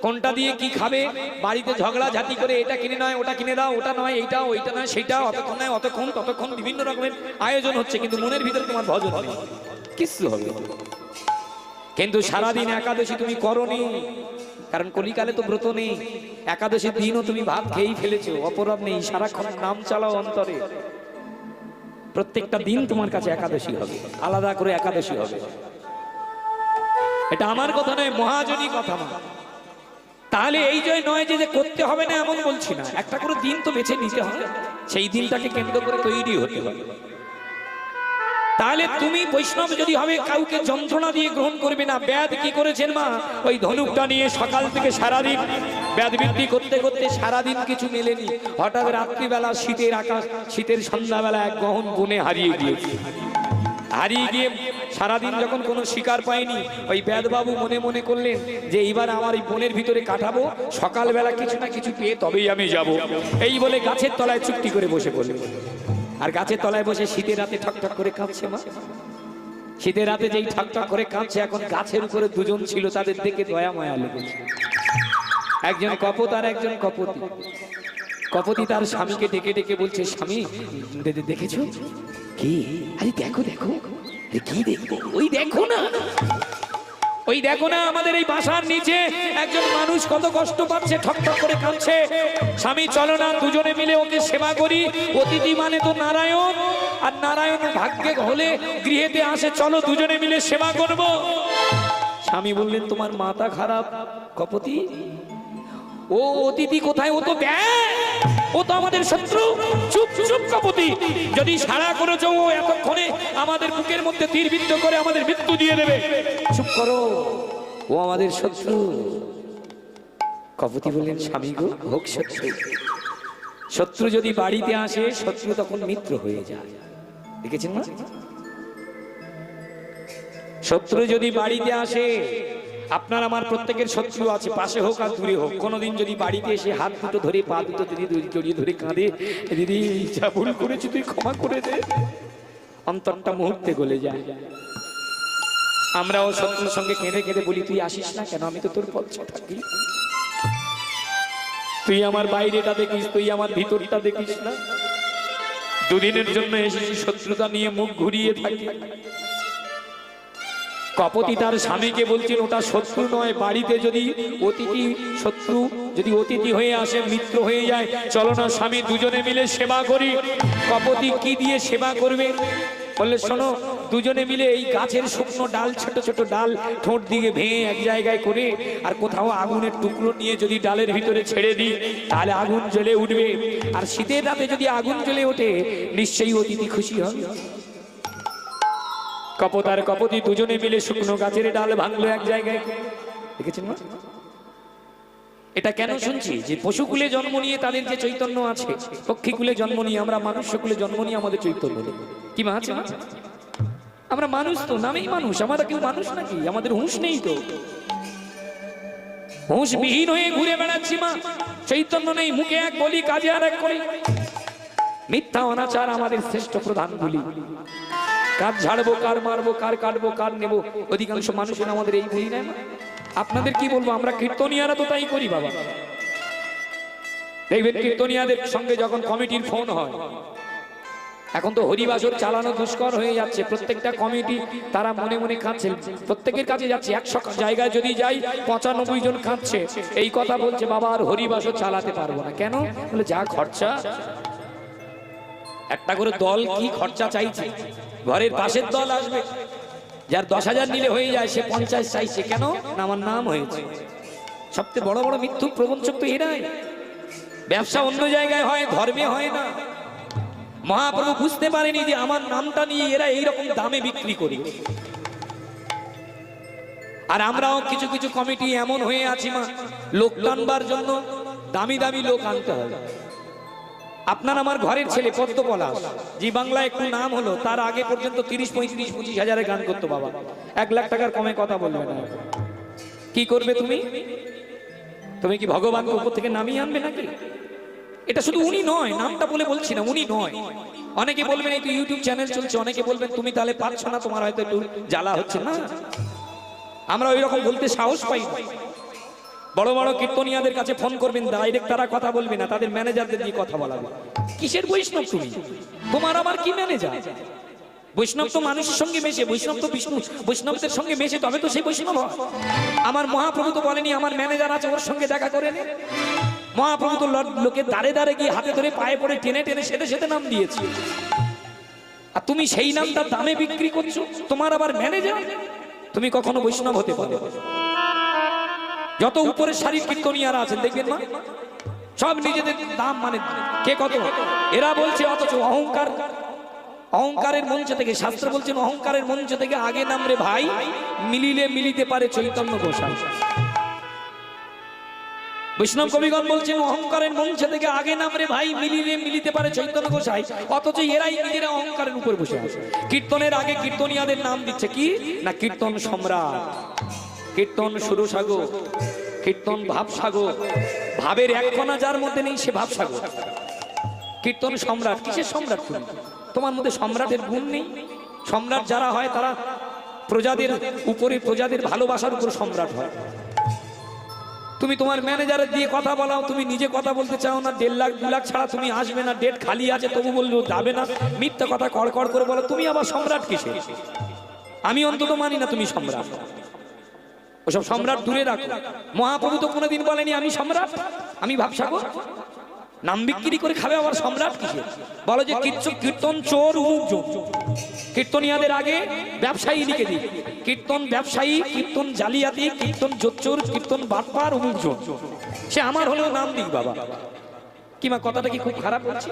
কোনটা দিয়ে কি খাবে, বাড়িতে ঝগড়া ঝাঁটি করে এটা কিনে নয় ওটা কিনে দাও, ওটা নয় এইটা, ওইটা নয় সেইটা, অতক্ষণ নয় অতক্ষণ, ততক্ষণ বিভিন্ন রকমের আয়োজন হচ্ছে, কিন্তু মনের ভিতরে তোমার ভজন হবে কিছু হবে। কিন্তু সারাদিন একাদশী তুমি করোনি, কারণ কলিকালে তো ব্রত নেই। একাদশীর দিনও তুমি ভাত খেয়েই ফেলেছো, অপরাধ নেই, সারাক্ষণ নাম চালাও অন্তরে। প্রত্যেকটা দিন তোমার কাছে একাদশী হবে, আলাদা করে একাদশী হবে। এটা আমার কথা নয়, মহাজনী কথা না। তাহলে এই জয় নয় যে করতে হবে না এমন বলছি না, একটা করে দিন তো বেছে নিতে হবে, সেই দিনটাকে কেন্দ্র করে তৈরি হতে হবে। তাহলে তুমি বৈষ্ণব যদি হবে, কাউকে যন্ত্রণা দিয়ে গ্রহণ করবে না। ব্যাধ কি করেছেন মা? ওই ধনুকটা নিয়ে সকাল থেকে সারাদিন ব্যাধ বৃদ্ধি করতে করতে সারাদিন কিছু মেলেনি। হঠাৎ রাত্রিবেলা শীতের আকাশ, শীতের সন্ধ্যাবেলা এক গহন বনে হারিয়ে গিয়েছে। হারিয়ে গিয়ে সারাদিন যখন কোনো শিকার পায়নি, ওই ব্যাধবাবু মনে মনে করলেন যে এইবার আমার এই বনের ভিতরে কাটাবো, সকালবেলা কিছু না কিছু পেয়ে তবেই আমি যাব। এই বলে গাছের তলায় চুপটি করে বসে পড়লেন। আর গাছের তলায় বসে শীতের রাতে ঠকঠক করে কাঁপছে মা। শীতের রাতে যেই ঠকঠক করে কাঁপছে, এখন গাছের উপরে দুজন ছিল, তাদের দেখে দয়া মায়া লেগেছে। একজন কপত আর একজন কপতি। কপতি তার স্বামীকে ডেকে ডেকে বলছে, স্বামী দেখেছো কি? আরে দেখো দেখো। কি দেখবো? ওই দেখো না, ওই দেখো না, আমাদের এই বাসার নিচে একজন মানুষ কত কষ্ট পাচ্ছে, ঠকঠক করে কাঁদছে। স্বামী চলো না, দুজনে মিলে ওকে সেবা করি। অতিথি মানে তো নারায়ণ, আর নারায়ণ ভাগ্যে হলে গৃহেতে আসে, চলো দুজনে মিলে সেবা করব। স্বামী বললেন, তোমার মাথা খারাপ কপতি। ও অতিথি কোথায়? ও তো ও তো আমাদের শত্রু। চুপ চুপ কপতি, যদি সাড়া করেছো ও এতক্ষণে আমাদের বুকের মধ্যে তীরবিদ্ধ করে আমাদের মৃত্যু দিয়ে দেবে। চুপ করো, ও আমাদের শত্রু। কপতি বললেন, স্বামী গো, হোক শত্রু। শত্রু যদি বাড়িতে আসে, শত্রু তখন মিত্র হয়ে যায়। দেখেছেন না? শত্রু যদি বাড়িতে আসে, আপনার আমার প্রত্যেকের শত্রু আছে, পাশে হোক আর দূরে হোক। কোনোদিন যদি বাড়িতে এসে হাত দুটো ধরে, পা দুটো জড়িয়ে ধরে কাঁদে, দিদি যা ভুল করেছি তুই ক্ষমা করে দে, অন্তরটা মুহূর্তে গলে যায়। আমরাও শত্রুর সঙ্গে কেঁদে কেঁদে বলি, তুই আসিস না কেন? আমি তো তোর পথে থাকি। তুই আমার বাইরেটা দেখিস, তুই আমার ভিতরটা দেখিস না। দুদিনের জন্য এসেছি, শত্রুতা নিয়ে মুখ ঘুরিয়ে থাকি। কপতি তার স্বামীকে বলছেন, ওটা শত্রু নয়, বাড়িতে যদি অতিথি, শত্রু যদি অতিথি হয়ে আসে, মিত্র হয়ে যায়, চলো না স্বামী দুজনে মিলে সেবা করি। কপতি কি দিয়ে সেবা করবে? বললে, শোনো, দুজনে মিলে এই গাছের শুকনো ডাল, ছোট ছোট ডাল ঠোঁট দিয়ে ভেঙে এক জায়গায় করে, আর কোথাও আগুনের টুকরো নিয়ে যদি ডালের ভিতরে ছেড়ে দিই, তাহলে আগুন জ্বলে উঠবে। আর শীতের রাতে যদি আগুন জ্বলে ওঠে, নিশ্চয়ই অতিথি খুশি হবে। কপত আর কপতি দুজনে মিলে শুকনো গাছের ডাল ভাঙলো এক জায়গায়। দেখেছেন না? এটা কেন শুনছি? যে পশুকুলে জন্ম নিয়ে তাদের যে চৈতন্য আছে, পক্ষীকুলে জন্ম নিয়ে, আমরা মানুষ্যকুলে জন্ম নিয়ে আমাদের চৈতন্য নেই। কি মা আছে? আমরা মানুষ তো, নামেই মানুষ। আমরা কেউ মানুষ নাকি? আমাদের হুঁশ নেই তো, হুঁশ বিহীন হয়ে ঘুরে বেড়াচ্ছি মা। চৈতন্য নেই, মুখে এক বলি, কাজে আর এক করি। মিথ্যা অনাচার আমাদের শ্রেষ্ঠ প্রধান বলি। কার ঝাড়বো, কার মারবো, কার কাটবো, কার নেবো, অধিকাংশ মানুষের আমাদের এই ভুল নেই। আপনাদের কি বলবো, আমরা কীর্তনিয়ারা তো তাই করি বাবা। দেখবেন কীর্তনিয়াদের সঙ্গে যখন কমিটির ফোন হয়, এখন তো হরিবাসর চালানো দুষ্কর হয়ে যাচ্ছে, প্রত্যেকটা কমিটি তারা মনে মনে কাঁদছে, প্রত্যেকের কাছে যাচ্ছে, 100 জায়গায় যদি যাই 95 জন কাঁদছে, এই কথা বলছে বাবা আর হরিবাসর চালাতে পারবো না। কেন? বলে যা খরচা, একটা করে দল কি খরচা চাইছে, ঘরের পাশের দল আসবে, যার 10,000 নিলে হয়ে যায়, সে 50 চাইছে। কেন না? আমার নাম হয়েছে। সবচেয়ে বড় বড় মিথ্যুক প্রবঞ্চক তো এরাই। ব্যবসা অন্য জায়গায় হয়, ধর্মে হয় না। মহাপ্রভু বুঝতে পারেনি যে আমার নামটা নিয়ে এরা এইরকম দামে বিক্রি করে। আর আমরাও কিছু কিছু কমিটি এমন হয়ে আছি মা, লোক টানবার জন্য দামি দামি লোক আনতে হয়। আপনার আমার ঘরের ছেলে পদ্ম পলাশ, যে বাংলায় একটু নাম হলো, তার আগে পর্যন্ত 30, 35, 25 হাজারে গান করতো বাবা। 1 লাখ টাকার কমে কথা বলবে না। কি করবে তুমি? তুমি কি ভগবানকে উপর থেকে নামিয়ে আনবে নাকি? এটা শুধু উনি নয়, নামটা বলে বলছি না, উনি নয়। অনেকে বলবেন এই তো ইউটিউব চ্যানেল চলছে, অনেকে বলবেন তুমি তাহলে পারছো না, তোমার হয়তো একটু জ্বালা হচ্ছে না। আমরা ওই রকম বলতে সাহস পাই না। বড় বড় কীর্তনিয়াদের কাছে ফোন করবেন, ডাইরেক্ট তারা কথা বলবে না, তাদের ম্যানেজারদের দিয়ে কথা বলাবে। কিসের বৈষ্ণব তুমি? তোমার আমার কি ম্যানেজার? বৈষ্ণব তো মানুষের সঙ্গে মেশে, বৈষ্ণব তো বিষ্ণু, বৈষ্ণবদের সঙ্গে মেশে, তবে তো সেই বৈষ্ণব হয়। আমার মহাপ্রভু তো বলেনি আমার ম্যানেজার আছে, ওর সঙ্গে দেখা করে নে। মহাপ্রভু তো লোকের দাঁড়ে দাঁড়ে গিয়ে হাতে ধরে পায়ে পড়ে টেনে টেনে সেতে সেতে নাম দিয়েছি। আর তুমি সেই নামটা দামে বিক্রি করছো, তোমার আবার ম্যানেজার? তুমি কখনো বৈষ্ণব হতে পারো? যত উপরের সারির কীর্তনিয়ারা আছেন দেখবেন মা, সব নিজেদের দাম মানে কে কত এরা বলছে, অথচ অহংকার, অহংকারের মঞ্চ থেকে শাস্ত্র বলছেন অহংকারের মঞ্চ থেকে আগে নাম রে ভাই, মিলিলে মিলিতে পারে চৈতন্য গোসাই। বৈষ্ণব কবিগণ বলছেন অহংকারের মঞ্চ থেকে আগে নাম রে ভাই, মিলিলে মিলিতে পারে চৈতন্য গোসাই। অথচ এরাই নিজেরা অহংকারের উপর বসে আছে। কীর্তনের আগে কীর্তনিয়াদের নাম দিচ্ছে কি না, কীর্তন সম্রাট, কীর্তন সুরসাগর, কীর্তন ভাবসাগর। ভাবের এক কণা যার মধ্যে নেই সে ভাবসাগর। কীর্তন সম্রাট, কিসের সম্রাট তুমি? তোমার মধ্যে সম্রাটের গুণ নেই। সম্রাট যারা হয় তারা প্রজাদের উপরে, প্রজাদের ভালোবাসার উপর সম্রাট হয়। তুমি তোমার ম্যানেজারের দিয়ে কথা বলাও, তুমি নিজে কথা বলতে চাও না, 1.5 লাখ 2 লাখ ছাড়া তুমি আসবে না, ডেট খালি আছে তবু বললেও যাবে না, মিথ্যা কথা কড়কড় করে বলো, তুমি আবার সম্রাট কিসে? আমি অন্তত মানি না তুমি সম্রাট। ওসব সম্রাট দূরে রাখো। মহাপ্রভু তো কোনোদিন বলেনি আমি সম্রাট, আমি ভাবসাগর। নাম বিক্রি করে খাবে আবার সম্রাট কিসে? বলো যে কীর্তন চোর উমুক চোর। কীর্তনিয়াদের আগে ব্যবসায়ী লিখে দিই, কীর্তন ব্যবসায়ী, কীর্তন জালিয়াতি, কীর্তন জোচ্চোর, কীর্তন বাটপার, উমুক চোর। সে আমার হলেও নাম দিক বাবা। কিমা কথাটা কি খুব খারাপ হচ্ছে?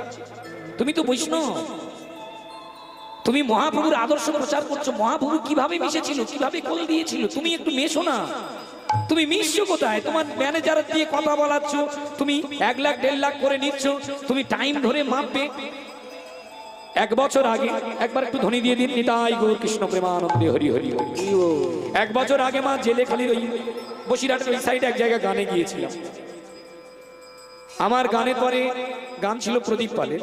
তুমি তো বৈষ্ণব, তুমি মহাপ্রভুর আদর্শ প্রচার করছো। মহাপ্রভু কিভাবে মিশেছিল, কিভাবে কোল দিয়েছিল, তুমি একটু মেশো না। তুমি মিশছো কোথায়? তোমার ম্যানেজার দিয়ে কথা বলাচ্ছ, তুমি 1 লাখ 1.5 লাখ করে নিচ্ছ, তুমি টাইম ধরে মাপবে। 1 বছর আগে একবার একটু ধ্বনি দিয়ে দিন, নিতাই গৌর কৃষ্ণ প্রেমানন্দে হরি হরি। 1 বছর আগে মা জেলেখালির ওই বসিরহাটের ওই সাইডে এক জায়গায় গানে গিয়েছিলাম। আমার গানের পরে গান ছিল প্রদীপ পালের,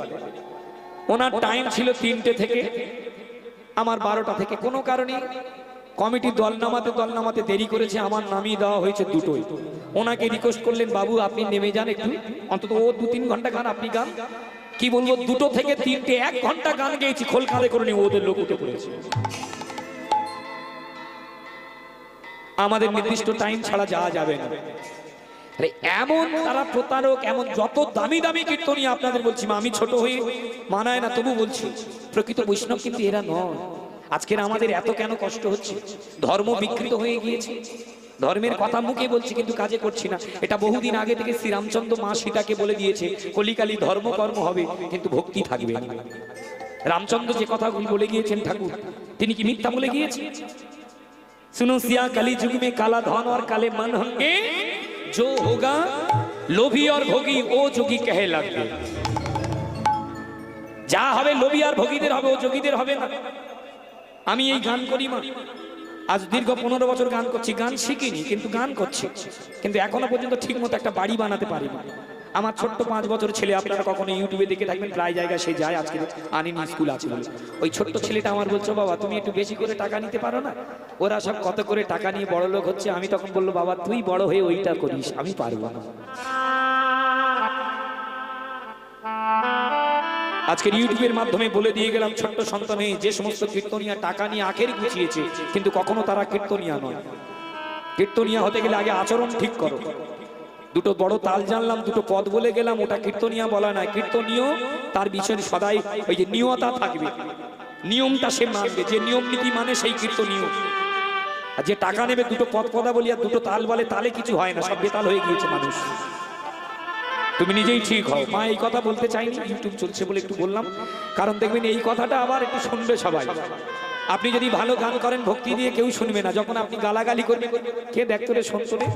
ওনার টাইম ছিল 3টে থেকে, আমার 12টা থেকে। কোনো কারণে কমিটি দল নামাতে দেরি করেছে, আমার নামিয়ে দেওয়া হয়েছে 2টোয়। ওনাকে রিকোয়েস্ট করলেন বাবু আপনি নেমে যান একটু, অন্তত ও 2-3 ঘন্টা গান আপনি গান। কি বলবো, 2টো থেকে 3টে 1 ঘন্টা গান গেয়েছি, খোল কালে করে নিয়ে ওদের লোক উঠে পড়েছে। আমাদের নির্দিষ্ট টাইম ছাড়া যাওয়া যাবে না। এমন তারা প্রতারক, এমন যত দামি দামি কীর্তনীয় আপনাদের বলছি, আমি ছোট হয়ে মানায় না তবু বলছি, প্রকৃত বৈষ্ণব কিন্তু এরা নয়। আজকের আমাদের এত কেন কষ্ট হচ্ছে? ধর্ম বিকৃত হয়ে গিয়েছে। ধর্মের কথা মুখে বলছি কিন্তু কাজে করছি না। এটা বহুদিন আগে থেকে শ্রীরামচন্দ্র মা সীতাকে বলে দিয়েছে, কলিকালি ধর্ম কর্ম হবে কিন্তু ভক্তি থাকবে না। রামচন্দ্র যে কথাগুলি বলে গিয়েছেন ঠাকুর, তিনি কি মিথ্যা বলে গিয়েছেন? सुनो सिया कली युग में काला धन और काले मन होंगे, जो होगा लोभी और भोगी ओ जोगी कहे लगবে। যা হবে লোভী আর ভোগীদের হবে, ও যোগীদের হবে না। আমি এই গান করি মা, আজ দীর্ঘ 15 বছর গান করছি, গান শিখিনি কিন্তু গান করছি, কিন্তু এখনো পর্যন্ত ঠিক মতো একটা বাড়ি বানাতে পারিনি। আমার ছোট্ট 5 বছর ছেলে, আপনারা কখনো ইউটিউবে দেখে থাকবেন, প্রায় জায়গায় সে যায়, আজকে আনিনি স্কুল আছে বলে। ওই ছোট্ট ছেলেটা আমার বলছো, বাবা তুমি একটু বেশি করে টাকা নিতে পারো না? ওরা সব কত করে টাকা নিয়ে বড় লোক হচ্ছে। আমি তখন বললো, বাবা তুই বড় হয়ে ওইটা করিস, আমি পারবো না। আজকের ইউটিউবের মাধ্যমে বলে দিয়ে গেলাম, ছোট্ট সন্তানে যে সমস্ত কীর্তনিয়া টাকা নিয়ে আখের গুছিয়েছে, কিন্তু কখনো তারা কীর্তনিয়া নয়। কীর্তনিয়া হতে গেলে আগে আচরণ ঠিক করো। দুটো বড় তাল জানলাম, দুটো পদ বলে গেলাম, ওটা কীর্তনিয়া বলা নয়। কীর্তনীয় তার বিষয়ে সদাই ওই যে নিয়তা থাকবে, নিয়মটা সে মানবে, যে নিয়ম নীতি মানে সেই কীর্তনীয়। আর যে টাকা নেবে দুটো পদ পদা বলি আর দুটো তাল বলে, তালে কিছু হয় না, সব বেতাল হয়ে গিয়েছে মানুষ। তুমি নিজেই ঠিক হও। মা এই কথা বলতে চাইনি, ইউটিউব চলছে বলে একটু বললাম, কারণ দেখবেন এই কথাটা আবার একটু শুনবে সবাই। আপনি যদি ভালো গান করেন ভক্তি দিয়ে, কেউ শুনবে না। যখন আপনি গালাগালি করবেন, কে দেখতো রে শুনতো রে।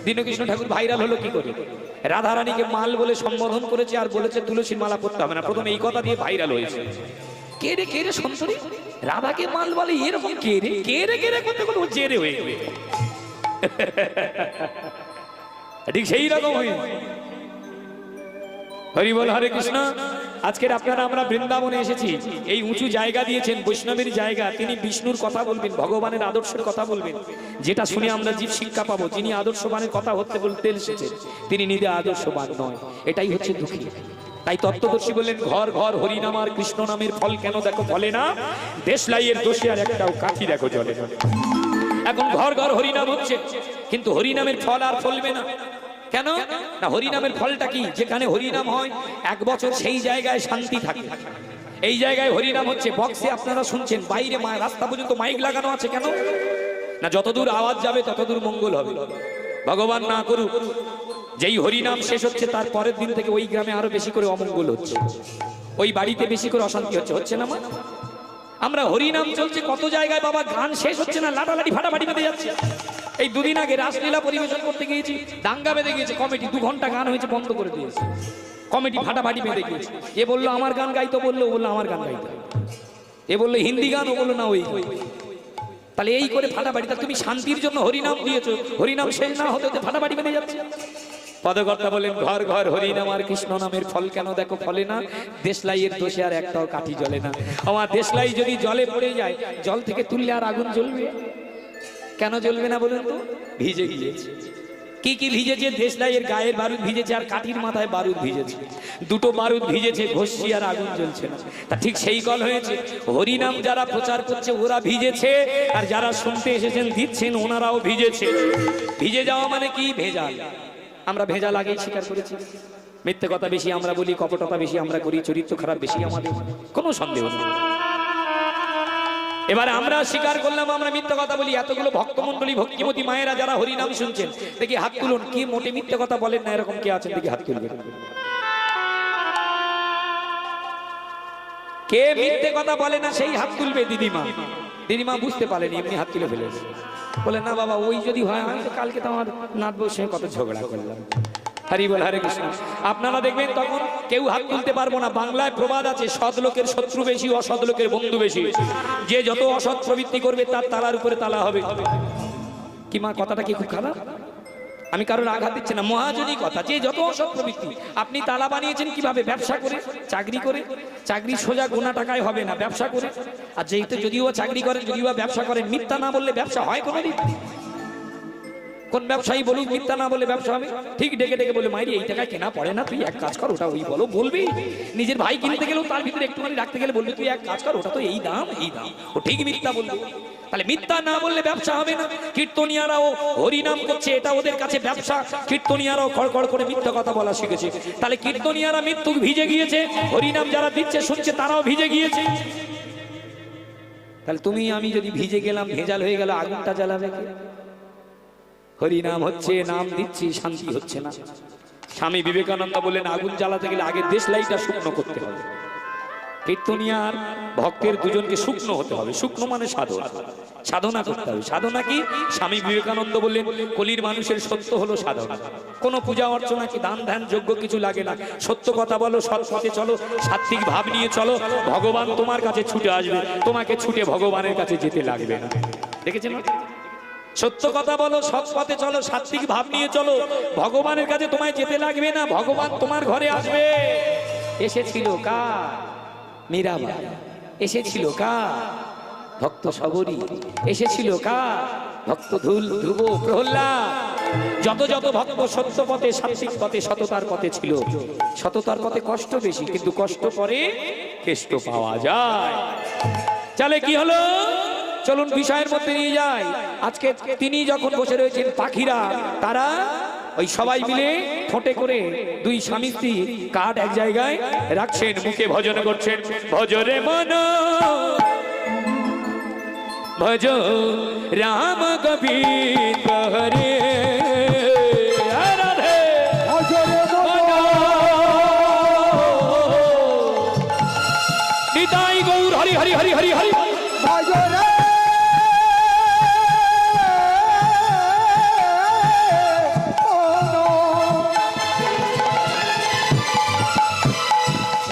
দীনকৃষ্ণ ঠাকুর ভাইরাল হলো কি করে? রাধারানীকে মাল বলে সম্বোধন করেছে আর বলেছে তুলসীর মালা পরতে হবে না। প্রথমে এই কথা দিয়ে ভাইরাল হয়েছে। কে রে শুনতো রে, রাধাকে মাল বলে, এরকম কে রে করতে করতে ও জেরে হয়ে গেবে। ঠিক সেই রকম হয়েছে। হরি বল, হরে কৃষ্ণ। আজকের আপনারা আমরা বৃন্দাবনে এসেছি, এই উঁচু জায়গা দিয়েছেন, বৈষ্ণবের জায়গা। তিনি বিষ্ণুর কথা বলবেন, ভগবানের আদর্শের কথা বলবেন, যেটা শুনে আমরা জীব শিক্ষা পাবো। যিনি আদর্শবানের কথা বলতে এসেছেন, তিনি নিজে আদর্শবান নয়, এটাই হচ্ছে দুঃখী। তাই তত্ত্বদর্শী বললেন, ঘর ঘর হরিনাম আর কৃষ্ণ নামের ফল কেন দেখো ফলে না, দেশলাইয়ের দোষে আর একটাও কাঠি দেখো জলে না। এখন ঘর ঘর হরিনাম হচ্ছে, কিন্তু হরিনামের ফল আর ফলবে না। কেন না? হরিনামের ফলটা কি? যেখানে হরিনাম হয় 1 বছর সেই জায়গায় শান্তি থাকে। এই জায়গায় হরিনাম হচ্ছে, বক্সে আপনারা শুনছেন, বাইরে রাস্তা পর্যন্ত মাইক লাগানো আছে। কেন না? যতদূর আওয়াজ যাবে ততদূর মঙ্গল হবে। ভগবান না করুক, যেই হরিনাম শেষ হচ্ছে তার পরের দিন থেকে ওই গ্রামে আরো বেশি করে অমঙ্গল হচ্ছে, ওই বাড়িতে বেশি করে অশান্তি হচ্ছে না? আমরা হরিনাম চলছে কত জায়গায়, বাবা গান শেষ হচ্ছে না, লাটালাটি ফাটাফাটি বেঁধে যাচ্ছে। এই দুদিন আগে রাসলীলা পরিবেশন করতে গিয়েছি, দাঙ্গা বেঁধে গিয়েছে কমিটি, 2 ঘন্টা গান হয়েছে, বন্ধ করে দিয়েছে কমিটি, ফাটাফাটি বেঁধে গিয়েছে। এ বললো আমার গান গাইতো, বললো, ও বললো আমার গান গাইতো, এ বললো হিন্দি গান, ও বললো না ওই। তাহলে এই করে ফাটাফাটি। তা তুমি শান্তির জন্য হরিনাম দিয়েছো, হরিনাম শেষ না হতে হতে ফাটাফাটি বেঁধে যাচ্ছে। পদকর্তা বলেন, ঘর ঘর হরিনাম আর কৃষ্ণ নামের ফল কেন দেখো ফলে না, দেশলাইয়ের দোষে আর একটাও কাঠি জ্বলে না। আমার দেশলাই যদি জলে পড়ে যায়, জল থেকে তুললে আর আগুন জ্বলবে? কেন জ্বলবে না বলুন তো? ভিজে গিয়েছে। কি কি ভিজেছে? দেশলাইয়ের গায়ের বারুদ ভিজেছে আর কাঠির মাথায় বারুদ ভিজেছে। দুটো বারুদ ভিজেছে, ঘষছি আর আগুন জ্বলছে না। তা ঠিক সেই কল হয়েছে, হরিনাম যারা প্রচার করছে ওরা ভিজেছে, আর যারা শুনতে এসেছেন দিচ্ছেন ওনারাও ভিজেছে। ভিজে যাওয়া মানে কি? ভেজাল। আমরা ভেজাল আগেই স্বীকার করেছি। মিথ্যে কথা বেশি আমরা বলি, কপটতা বেশি আমরা করি, চরিত্র খারাপ বেশি আমাদের, কোনো সন্দেহ নেই। এবারে আমরা স্বীকার করলাম আমরা মিথ্যে কথা বলি। এতগুলো ভক্তমন্ডলী, ভক্তিমতী মায়েরা যারা হরিনাম শুনছেন, দেখি হাত তুলুন। কি মোটে মিথ্যে কথা বলেন না এরকম কে আছেন? দেখি হাত তুলবেন। কে মিথ্যে কথা বলে না সেই হাত তুলবে। দিদিমা বুঝতে পারেনি, এমনি হাত তুলে ফেলেছে। বলে না বাবা, ওই যদি হয়, আমি তো কালকে তো আমার নাতবউর সঙ্গে কত ঝগড়া করলাম। হরি বল, হরে কৃষ্ণ। আপনারা দেখবেন তখন কেউ হাত তুলতে পারবো না। বাংলায় প্রবাদ আছে, সৎ লোকের শত্রু বেশি, অসৎ লোকের বন্ধু বেশি। যে যত অসৎ প্রবৃত্তি করবে তার তালার উপরে তালা হবে। কি মা, কথাটা কি খুব খারাপ? আমি কারোর আঘাত দিচ্ছি না, মহাজনী কথা। যে যত অসৎ প্রবৃত্তি, আপনি তালা বানিয়েছেন কিভাবে? ব্যবসা করে, চাকরি করে। চাকরি সোজা গোনা টাকায় হবে না, ব্যবসা করে। আর যেহেতু যদিও চাকরি করেন, যদিও ব্যবসা করেন, মিথ্যা না বললে ব্যবসা হয় কোনোদিন? কোন ব্যবসায়ী বলুক মিথ্যা না বলে ব্যবসা হবে? ঠিক ডেকে ডেকে বলে, মাইরি এই টাকায় কেনা পড়ে না, তুই এক কাজ কর, ওটা ওই বলো, বলবি। নিজের ভাই কিনতে গেলেও তার ভিতরে একটুখানি রাখতে গেলে বলবি, তুই এক কাজ কর, ওটা তো এই দাম। ও ঠিক মিথ্যা বলবে। তাহলে মিথ্যা না বললে ব্যবসা হবে না। কীর্তনিয়ারাও হরিনাম করছে, এটা ওদের কাছে ব্যবসা। কীর্তনিয়ারাও খড়খড় করে মিথ্যা কথা বলা শিখেছে। তাহলে কীর্তনিয়ারা মৃত্যু ভিজে গিয়েছে, হরিনাম যারা দিচ্ছে শুনছে তারাও ভিজে গিয়েছে। তাহলে তুমি আমি যদি ভিজে গেলাম, ভেজাল হয়ে গেল, আগুনটা জ্বালাবে কে? হরিনাম হচ্ছে, নাম দিচ্ছি, শান্তি হচ্ছে না। স্বামী বিবেকানন্দ বলেন, আগুন জ্বালাতে গেলে আগে দেশলাইটা শুকনো করতে হবে। কীর্তনিয়ার ভক্তের দুজনকে শুকনো হতে হবে। শুকনো মানে সাধনা, সাধনা করতে হবে। সাধনা কি? স্বামী বিবেকানন্দ বললেন, কলির মানুষের সত্য হলো সাধনা। কোনো পূজা অর্চনা কি দান ধ্যান যোগ্য কিছু লাগে না। সত্য কথা বলো, সৎ পথে চলো, সাত্বিক ভাব নিয়ে চলো, ভগবান তোমার কাছে ছুটে আসবে, তোমাকে ছুটে ভগবানের কাছে যেতে লাগবে না। দেখেছেন? সত্য কথা বলো, সৎ পথে চলো, সাত্বিক ভাব নিয়ে চলো। ভগবানের কাছে তোমায় যেতে লাগবে না, ভগবান তোমার ঘরে আসবে। এসেছিল কার? মীরাবাই। এসেছিল কার? ভক্ত সবরী। এসেছিল কার? ভক্ত ধ্রুব, প্রহ্লাদ। যত যত ভক্ত সত্য পথে, সাত্বিক পথে, সততার পথে ছিল। সততার পথে কষ্ট বেশি, কিন্তু কষ্ট পরে কেষ্ট পাওয়া যায়। চলে কি হলো, চলুন বিষয়ের মধ্যে নিয়ে যাই। আজকে তিনি যখন বসে রয়েছেন, পাখিরা তারা ওই সবাই মিলে ঠোঁটে করে দুই স্বামী স্ত্রী কাঠ এক জায়গায় রাখছেন, মুখে ভজন করছেন। ভজরে মন ভজ রাম গোবিন্দ হরে রাধে। ভজরে মন নিতাই গৌর হরি হরি হরি হরি হরি। ভজরে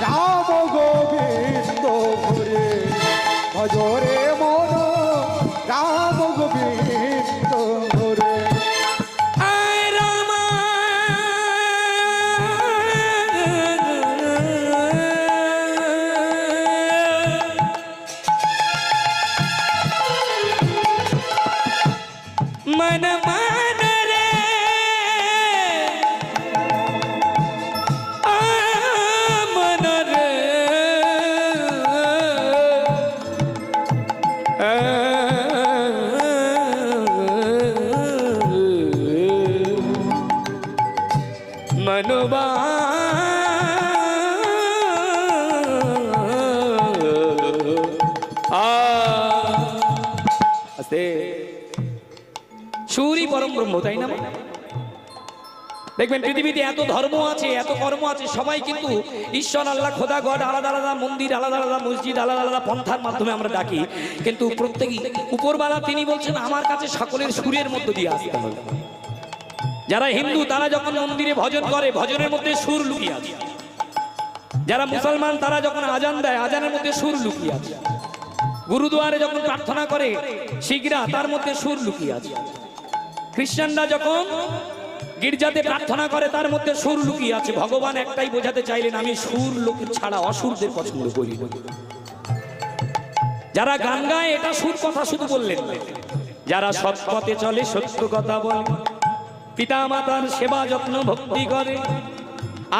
রাম গোবিন্দ হরে ভজরে মন রাম গোবিন্দ হরে। আয় রাম मन मान रे आ मन रे मनोबा আস্তে সুরই পরম ব্রহ্ম, তাই না? দেখবেন পৃথিবীতে এত ধর্ম আছে, এত কর্ম আছে, সবাই কিন্তু ঈশ্বর, আল্লাহ, খোদা, গড আলাদা আলাদা মন্দির, আলাদা আলাদা মসজিদ, আলাদা আলাদা পন্থার মাধ্যমে আমরা ডাকি, কিন্তু প্রত্যেকই উপরওয়ালা তিনি বলছেন আমার কাছে সকলের সুরের মধ্য দিয়ে আসতে হবে। যারা হিন্দু তারা যখন মন্দিরে ভজন করে, ভজনের মধ্যে সুর লুকিয়ে আছে। যারা মুসলমান তারা যখন আজান দেয়, আজানের মধ্যে সুর লুকিয়ে আছে। গুরুদুয়ারে যখন প্রার্থনা করে শিখরা, তার মধ্যে সুর লুকিয়ে আছে। খ্রিস্টানরা যখন গির্জাতে প্রার্থনা করে, তার মধ্যে সুর লুকিয়ে আছে। ভগবান একটাই বোঝাতে চাইলেন, আমি সুর লোক ছাড়া অসুরদের পছন্দ করি না। যারা গান গায় এটা সুর কথা শুধু বললেন না, যারা সৎ পথে চলে, সত্য কথা বলে, পিতা মাতার সেবা যত্ন ভক্তি করে,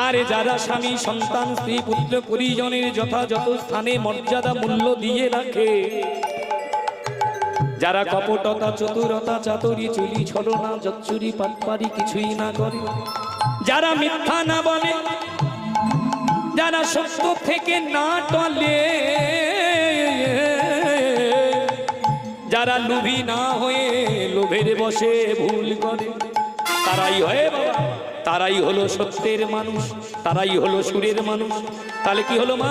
আর যারা স্বামী সন্তান স্ত্রী পুত্র পরিজনের যথাযথ স্থানে মর্যাদা মূল্য দিয়ে রাখে, যারা কপটতা চতুরতা চাতুরি চুরি ছলনা জচ্চুরি পাটপারি কিছুই না করে, যারা মিথ্যা না বলে, যারা সত্য থেকে না টলে, যারা লোভী না হয়ে লোভের বসে ভুল করে, তারাই হয় বাবা, তারাই হলো সত্যের মানুষ, তারাই হলো সুরের মানুষ। তাহলে কি হলো মা?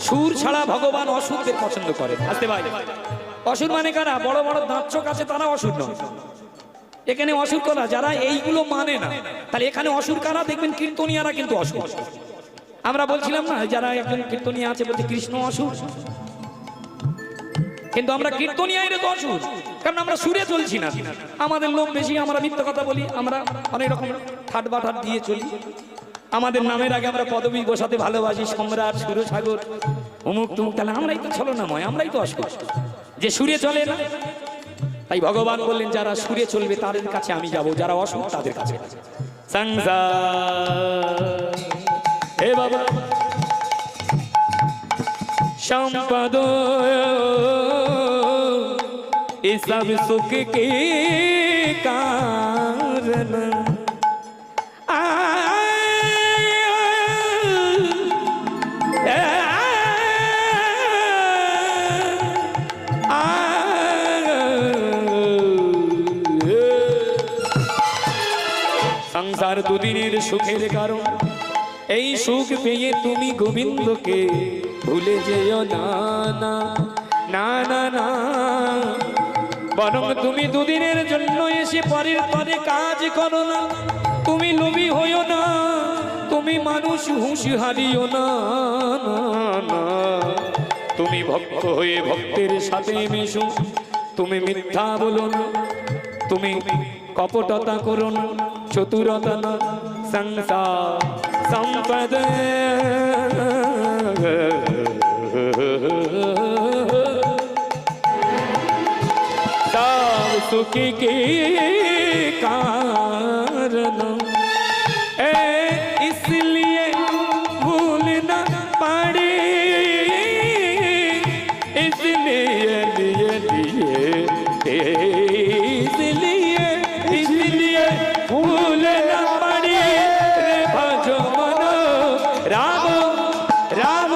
সুর ছাড়া ভগবান অসুরদের পছন্দ করে। আসতে ভাই, অসুর মানে কারা? বড় বড় দাঁতচোখ আছে তারা অসুর নয়। এখানে অসুর করা যারা এইগুলো মানে না, তাহলে এখানে অসুর কারা? দেখবেন কীর্তনিয়ারা কিন্তু অসুর। আমরা বলছিলাম না, যারা একজন কীর্তনিয়া আছে বলছে কৃষ্ণ অসুর, কিন্তু আমরা কীর্তনিয়া এর তো অসুর, কারণ আমরা সুরে চলছি না। আমাদের লোক বেশি, আমরা মিথ্যা কথা বলি, আমরা অনেক রকম ঠাট বাঠাট দিয়ে চলি। আমাদের নামের আগে আমরা পদবী বসাতে ভালোবাসি, সম্রাট, সুরসাগর, অমুক তুমুক। তাহলে আমরাই তো ছলনাময়, আমরাই তো অসুর, যে সুরে চলে না। তাই ভগবান বললেন যারা সুরে চলবে তাদের কাছে আমি যাব, যারা অসুর তাদের কাছে। সংসার হে বাবা সম্পদ ये सब सुख के कारण সংসার দুদিনের সুখের কারণ, এই সুখ পেয়ে তুমি গোবিন্দকে ভুলে যেও না না না না না, বরং তুমি দুদিনের জন্য এসে পরের পরে কাজ করো না। তুমি লোভী হইও না, তুমি মানুষ হুঁশ হারিও না, তুমি ভক্ত হয়ে ভক্তের সাথে মিশো, তুমি মিথ্যা বলো না, তুমি কপটতা করো না, চতুরতা না, সংসার সম্পদ सब सुख के कारण इसलिए भूल न पड़े, इसलिए इसलिए भूल न पड़े रे भजो मनो राम राम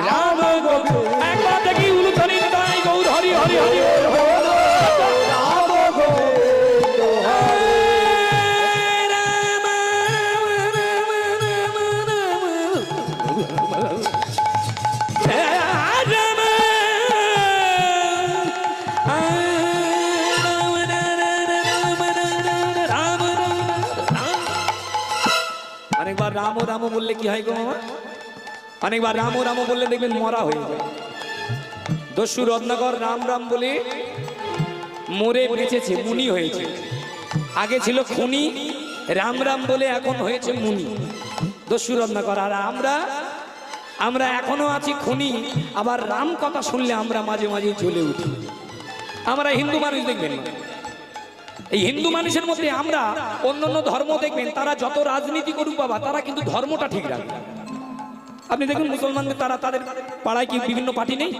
राम गोविंद। एक बात देखी उलूधनी ताई गौर हरि हरि हरि অনেকবার রাম ও রাম বললে কি হয় গো মামা? অনেকবার রাম ও রাম বললে দেখবেন মরা হয়ে যায়। দস্যু রত্নাকর রাম রাম বলে মরে বেঁচেছে, মুনি হয়েছে। আগে ছিল খুনি, রাম রাম বলে এখন হয়েছে মুনি দস্যু রত্নাকর। আর আমরা এখনো আছি খুনি, আবার রাম কথা শুনলে আমরা মাঝে মাঝে জ্বলে উঠি। আমরা হিন্দু মানুষ দেখবেন, এই হিন্দু মানুষের মধ্যে আমরা অন্যান্য ধর্ম দেখবেন তারা যত রাজনীতি করুক বাবা, তারা কিন্তু ধর্মটা ঠিক রাখবে। আপনি দেখুন মুসলমানদের তারা তাদের পাড়ায় কি বিভিন্ন পার্টি নেই,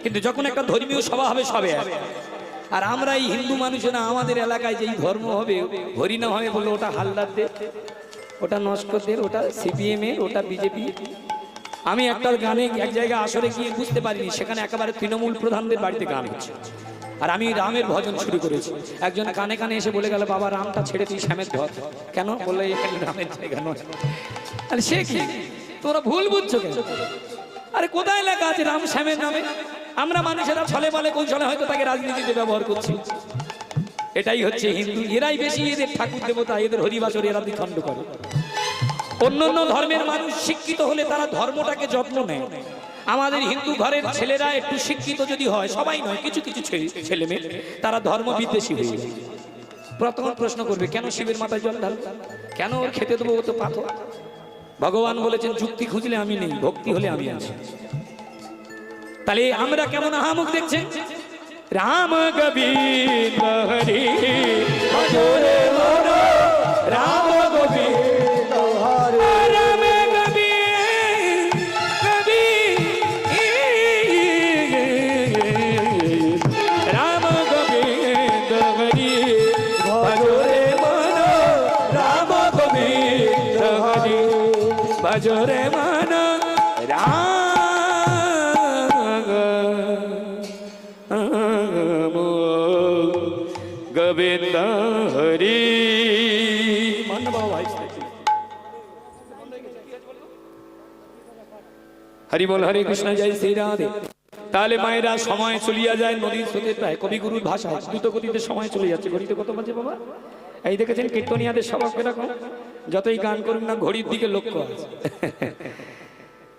কিন্তু যখন একটা ধর্মীয় সভা হবে সবে আসে। আর আমরা এই হিন্দু মানুষেরা আমাদের এলাকায় যেই ধর্ম হবে হরিনাম হবে বললো ওটা হালদারদের, ওটা নস্করদের, ওটা সিপিএম এর, ওটা বিজেপি। আমি একটা গানে এক জায়গায় আসরে গিয়ে বুঝতে পারিনি, সেখানে একেবারে তৃণমূল প্রধানদের বাড়িতে গান হচ্ছে, আর আমি রামের ভজন শুরু করেছি। একজন কানে কানে এসে বলে গেল, বাবা রামটা ছেড়ে তুই শ্যামের ধর। কেন? বললো এখানে রামের জায়গা নয়। আরে সে কি, তোরা ভুল বুঝছো কেন? আরে কোথায় লেখা আছে রাম শ্যামের নামে? আমরা মানুষেরা ছলে বলে কৌশলে হয়তো তাকে রাজনীতিতে ব্যবহার করছি। এটাই হচ্ছে হিন্দু, এরাই বেশি এদের ঠাকুর দেবতা, এদের হরিবাসর এরা দ্বিখণ্ড করে। অন্যান্য ধর্মের মানুষ শিক্ষিত হলে তারা ধর্মটাকে যত্ন নেয়। আমাদের হিন্দু ঘরের ছেলেরা একটু শিক্ষিত যদি হয়, সবাই নয়, কিছু কিছু ছেলে মেয়ে তারা ধর্ম বিদ্বেষী হয়ে যায়। প্রথম প্রশ্ন করবে, কেন শিবের মাথায় জল ঢাল, কেন ওর খেতে দেবো, ও তো পাথর। ভগবান বলেছেন যুক্তি খুঁজলে আমি নেই, ভক্তি হলে আমি আছি। তাহলে আমরা কেমন আহামুখ দেখছেন? রাম গোবিন্দ হরি ভজরে মন, রাম গোবিন্দ হরি রাম রাম গোবিন্দ হরি ভজরে মন, রাম গোবিন্দ হরি ভজরে মন, রাম গোবিন্দ হরি। হরি বল, হরে কৃষ্ণ, জয় শ্রী রাধে। তাহলে মায়েরা সময় চলিয়া যায় নদীর স্রোতে, প্রায় কবিগুরুর ভাষায় দ্রুত গতিতে সময় চলে যাচ্ছে। ঘড়িতে কত বাজে বাবা? এই দেখেছেন কীর্তনিয়াদের স্বভাব এরকম, যতই গান করুন না ঘড়ির দিকে লক্ষ্য আছে।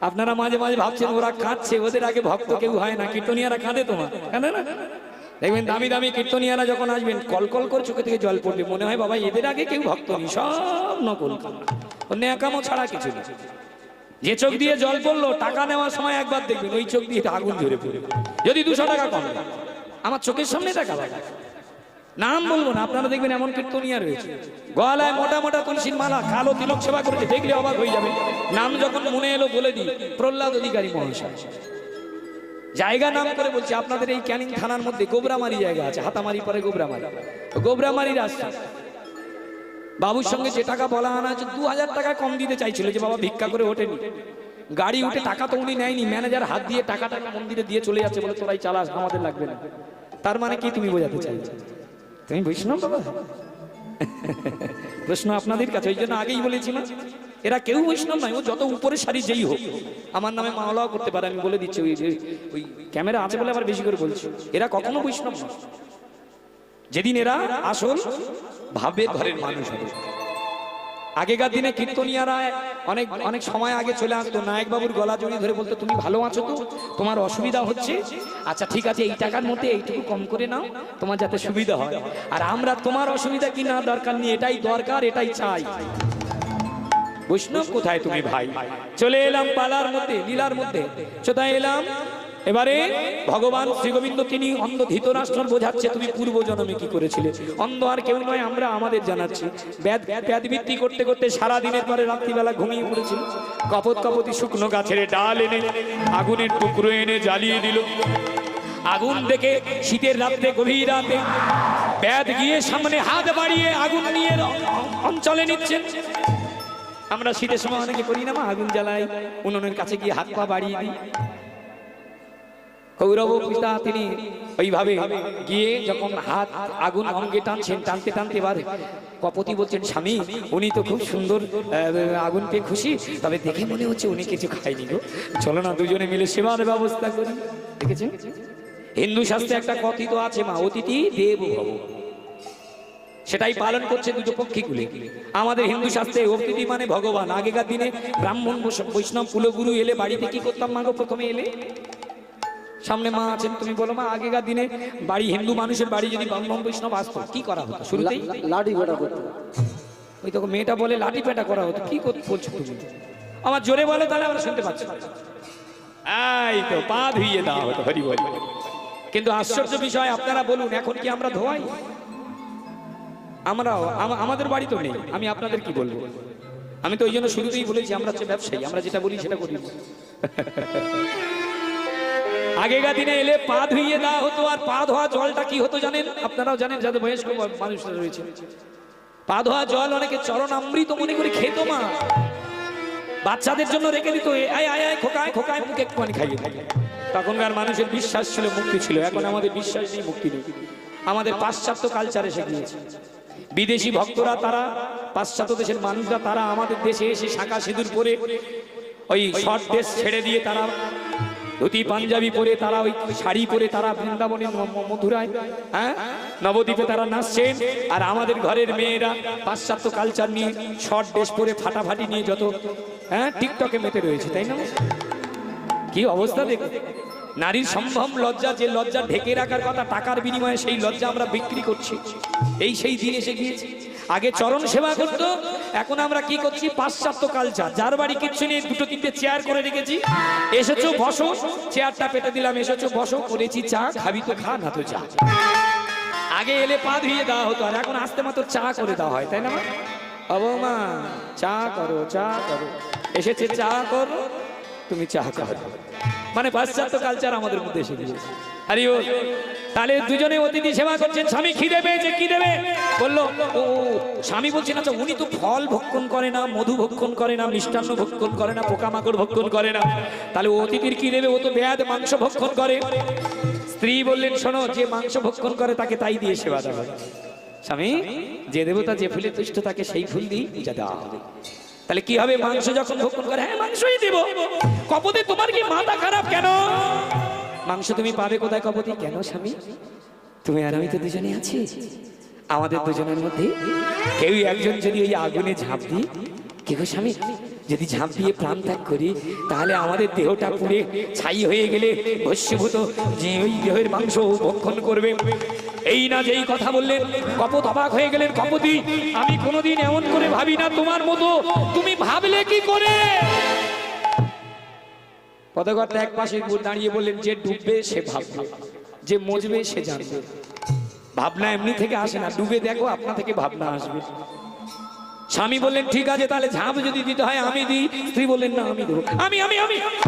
আপনারা মাঝে মাঝে ভাবছেন ওরা কাঁদছে, ওদের আগে ভক্ত কেউ হয় না। কীর্তনিয়ারা কাঁদে, তোমার কাঁদে না? দেখবেন দামি দামি কীর্তনিয়ারা যখন আসবেন কলকল করে চোখে থেকে জল পড়বে, মনে হয় বাবা এদের আগে কেউ ভক্ত নেই, সব নকল, অন্য একামো ছাড়া কিছু নেই। যে চোখ দিয়ে জল পড়লো টাকা নেওয়ার সময় একবার দেখবেন ওই চোখ দিয়ে আগুন ঝরে পড়বে, যদি 200 টাকা কম। আমার চোখের সামনে টাকা লাগে, নাম বলবো না, আপনারা দেখবেন এমন কীর্তনিয়া রয়েছে গলায় মোটা মোটা তুলসীর মালা, কালো তিলক সেবা করেছে, দেখলে অবাক হয়ে যাবে। নাম যখন মনে এলো বলে দিই, প্রহ্লাদ অধিকারী মহাশয়। জায়গা নাম করে বলছি, আপনাদের এই ক্যানিং থানার মধ্যে গোবরামারি জায়গা আছে, হাতামারি পরে গোবরামারি, গোবরামারি রাস্তা। বাবুর সঙ্গে যে টাকা বলা আনা আছে 2000 টাকা কম দিতে চাইছিল, যে বাবা ভিক্ষা করে ওঠেনি, গাড়ি উঠে টাকা তো উনি নেয়নি, ম্যানেজার হাত দিয়ে টাকাটা মন্দিরে দিয়ে চলে যাচ্ছে, বলে তোরাই চালাস, আমাদের লাগবে না। তার মানে কি তুমি বোঝাতে চাইছো? তুমি বৈষ্ণব বাবা? প্রশ্ন আপনাদের কাছে, ওই জন্য আগেই বলেছি না, এরা কেউ বৈষ্ণব নয়। ও যত উপরে সারি যেই হোক, আমার নামে মামলাও করতে পারে, আমি বলে দিচ্ছি। ওই ক্যামেরা আছে বলে আবার বেশি করে বলছি, এরা কখনো বৈষ্ণব নয়। যেদিন এরা আসল ভাবে ঘরের মানুষ হবে। আগেকার দিনে কীর্তনিয়ারা অনেক অনেক সময় আগে চলে আসতো, নায়ক বাবুর গলা জড়িয়ে ধরে বলতো, তুমি ভালো আছো তো, তোমার অসুবিধা হচ্ছে, আচ্ছা ঠিক আছে এই টাকার মধ্যে এইটুকু কম করে নাও, তোমার যাতে সুবিধা হয়। আর আমরা তোমার অসুবিধা কি না দরকার নেই, এটাই দরকার, এটাই চাই। বৈষ্ণব কোথায় তুমি ভাই? চলে এলাম পালার মধ্যে, লীলার মধ্যে কোথায় এলাম? এবারে ভগবান শ্রীগোবিন্দ তিনি অন্ধ ধৃতরাষ্ট্র বোঝাচ্ছে, তুমি পূর্ব জন্মে কি করেছিলে। অন্ধ আর কেউ নয়, আমরা আমাদের জানাচ্ছি। ব্যাধবৃত্তি করতে করতে সারা দিনের পরে রাত্রিবেলা ঘুমিয়ে পড়েছিল। কপত কপতি শুকনো গাছের ডাল এনে আগুনের টুকরো এনে জ্বালিয়ে দিল। আগুন দেখে শীতের রাত্রে, গভীর রাতে ব্যাধ গিয়ে সামনে হাত বাড়িয়ে আগুন নিয়ে অঞ্চলে নিচ্ছেন। আমরা শীতের সময় অনেকে করি না মা, আগুন জ্বালাই, উনুনের কাছে গিয়ে হাত পা বাড়িয়ে দিই। কৌরব পিতা তিনি ওইভাবে গিয়ে যখন হাত আগুন অঙ্গে টানছেন, টানতে টানতে এবার কপতি বলছেন, স্বামী উনি তো খুব সুন্দর আগুন পেয়ে খুশি, তবে দেখে মনে হচ্ছে উনি কিছু খায়নি গো, চলো না দুজনে মিলে সেবার ব্যবস্থা করি। দেখেছেন হিন্দু শাস্ত্রে একটা কথিত আছে মা, অতিথি দেব ভব, সেটাই পালন করছে দুটো পক্ষীগুলি। আমাদের হিন্দু শাস্ত্রে অতিথি মানে ভগবান। আগেকার দিনে ব্রাহ্মণ বৈষ্ণব কুলগুরু এলে বাড়িতে কি করতাম মা গো? প্রথমে এলে সামনে মা আছেন, তুমি বলো মা, আগেকার দিনে বাড়ি হিন্দু মানুষের বাড়ি যদি ব্রাহ্মণ বৈষ্ণব আসতো কি করা হতো? শুরুতেই লাঠি পেটা করতো। ওই তো মেয়েটা বলে লাঠি পেটা করা হতো। কি বলছো তুমি? আমার জোরে বলে, তাহলে আমরা শুনতে পাচ্ছি। এই তো পা ধুইয়ে দেওয়া হতো, হরি বল। কিন্তু আশ্চর্য বিষয়, আপনারা বলুন এখন কি আমরা ধোয়াই? আমরাও আমাদের বাড়ি তো নেই, আমি আপনাদের কি বলবো? আমি তো ওই জন্য শুরুতেই বলেছি আমরা হচ্ছে ব্যবসায়ী, আমরা যেটা বলি সেটা করি। আগেকার দিনে এলে পা ধুইয়ে দেওয়া হতো। আর পা ধোয়া জলটা কি হতো জানেন? আপনারাও জানেন যাদের বয়স্ক মানুষরা রয়েছে। পা ধোয়া জল অনেকে চরণ অমৃত মনে করে খেত মা, বাচ্চাদের জন্য রেখে দিত, আয় আয় আয় খোকায় খোকায়, মুখে একটুখানি খাইয়ে দিত। তখনকার মানুষের বিশ্বাস ছিল মুক্তি ছিল, এখন আমাদের বিশ্বাস নেই, মুক্তি নেই। আমাদের পাশ্চাত্য কালচার এসে গিয়েছে। বিদেশি ভক্তরা, তারা পাশ্চাত্য দেশের মানুষরা, তারা আমাদের দেশে এসে শাঁখা সিঁদুর পরে ওই শর্ট ড্রেস ছেড়ে দিয়ে, তারা ধুতি পাঞ্জাবি পরে, তারা ওই শাড়ি পরে, তারা বৃন্দাবনে মথুরায় নবদ্বীপে তারা নাচছেন। আর আমাদের ঘরের মেয়েরা পাশ্চাত্য কালচার নিয়ে শর্ট ড্রেস পরে ফাটাফাটি নিয়ে যত টিকটকে মেতে রয়েছে, তাই না? কি অবস্থা দেখুন। নারীর সম্ভ্রম লজ্জা, যে লজ্জা ঢেকে রাখার কথা টাকার বিনিময়ে, সেই লজ্জা আমরা বিক্রি করছি। এই সেই দিন এসে গিয়েছে। আগে চরণ সেবা করতো, এখন আমরা কি করছি? পাশ্চাত্য কালচার। যার বাড়ি কিচ্ছু নেই, দুটো তিনটে চেয়ার করে রেখেছি, এসেছো বসো, চেয়ারটা পেতে দিলাম, এসেছো বসো, করেছি চা, খাবি তো খা, না তো চা। আগে এলে পা ধুইয়ে দেওয়া হতো, আর এখন আসতে মাত্র চা করে দেওয়া হয়, তাই না? অবমা চা করো, চা করো, এসেছে চা করো, তুমি চা করো। মানে পাশ্চাত্য কালচার আমাদের মধ্যে এসে গিয়েছে। আরে ও তাহলে দুজনে অতিথি সেবা করছেন। স্বামী খিদে পেয়েছে, কি দেবে? বললো ও স্বামী বলছেন, আচ্ছা উনি তো ফল ভক্ষণ করে না, মধু ভক্ষণ করে না, মিষ্টান্ন ভক্ষণ করে না, পোকামাকড় ভক্ষণ করে না, তাহলে অতিথির কি দেবে? ও তো ব্যাধ, মাংস ভক্ষণ করে। স্ত্রী বললেন, শোনো, যে মাংস ভক্ষণ করে তাকে তাই দিয়ে সেবা দেওয়া হবে। স্বামী, যে দেবতা যে ফুলে তুষ্ট তাকে সেই ফুল দিয়ে পূজা দেওয়া হবে। তাহলে কি হবে? মাংস যখন ভক্ষণ করে, হ্যাঁ মাংসই দেব। কপতি তোমার কি মাথা খারাপ কেন? মাংস তুমি পাবে কোথায় কপতি? কেন স্বামী, তুমি আর আমি তো দুজনে আছি, আমাদের দুজনের মধ্যে কেউ একজন যদি ওই আগুনে ঝাঁপ দিই, কে গো স্বামী, যদি ঝাঁপ দিয়ে প্রাণ ত্যাগ করি, তাহলে আমাদের দেহটা পুড়ে ছাই হয়ে গেলে ভস্মীভূত যে ওই দেহের মাংস ভক্ষণ করবে। এই না যেই কথা বললেন, কপত অবাক হয়ে গেলেন। কপতি, আমি কোনোদিন এমন করে ভাবি না তোমার মতো, তুমি ভাবলে কি করে? পদকর্তা এক পাশে দাঁড়িয়ে বললেন, যে ডুববে সে ভাববে, যে মজবে সে জানবে। ভাবনা এমনি থেকে আসে না, ডুবে দেখো আপনা থেকে ভাবনা আসবে। স্বামী বললেন, ঠিক আছে তাহলে ঝাঁপ যদি দিতে হয় আমি দিই। স্ত্রী বললেন, না আমি দেবো, আমি আমি আমি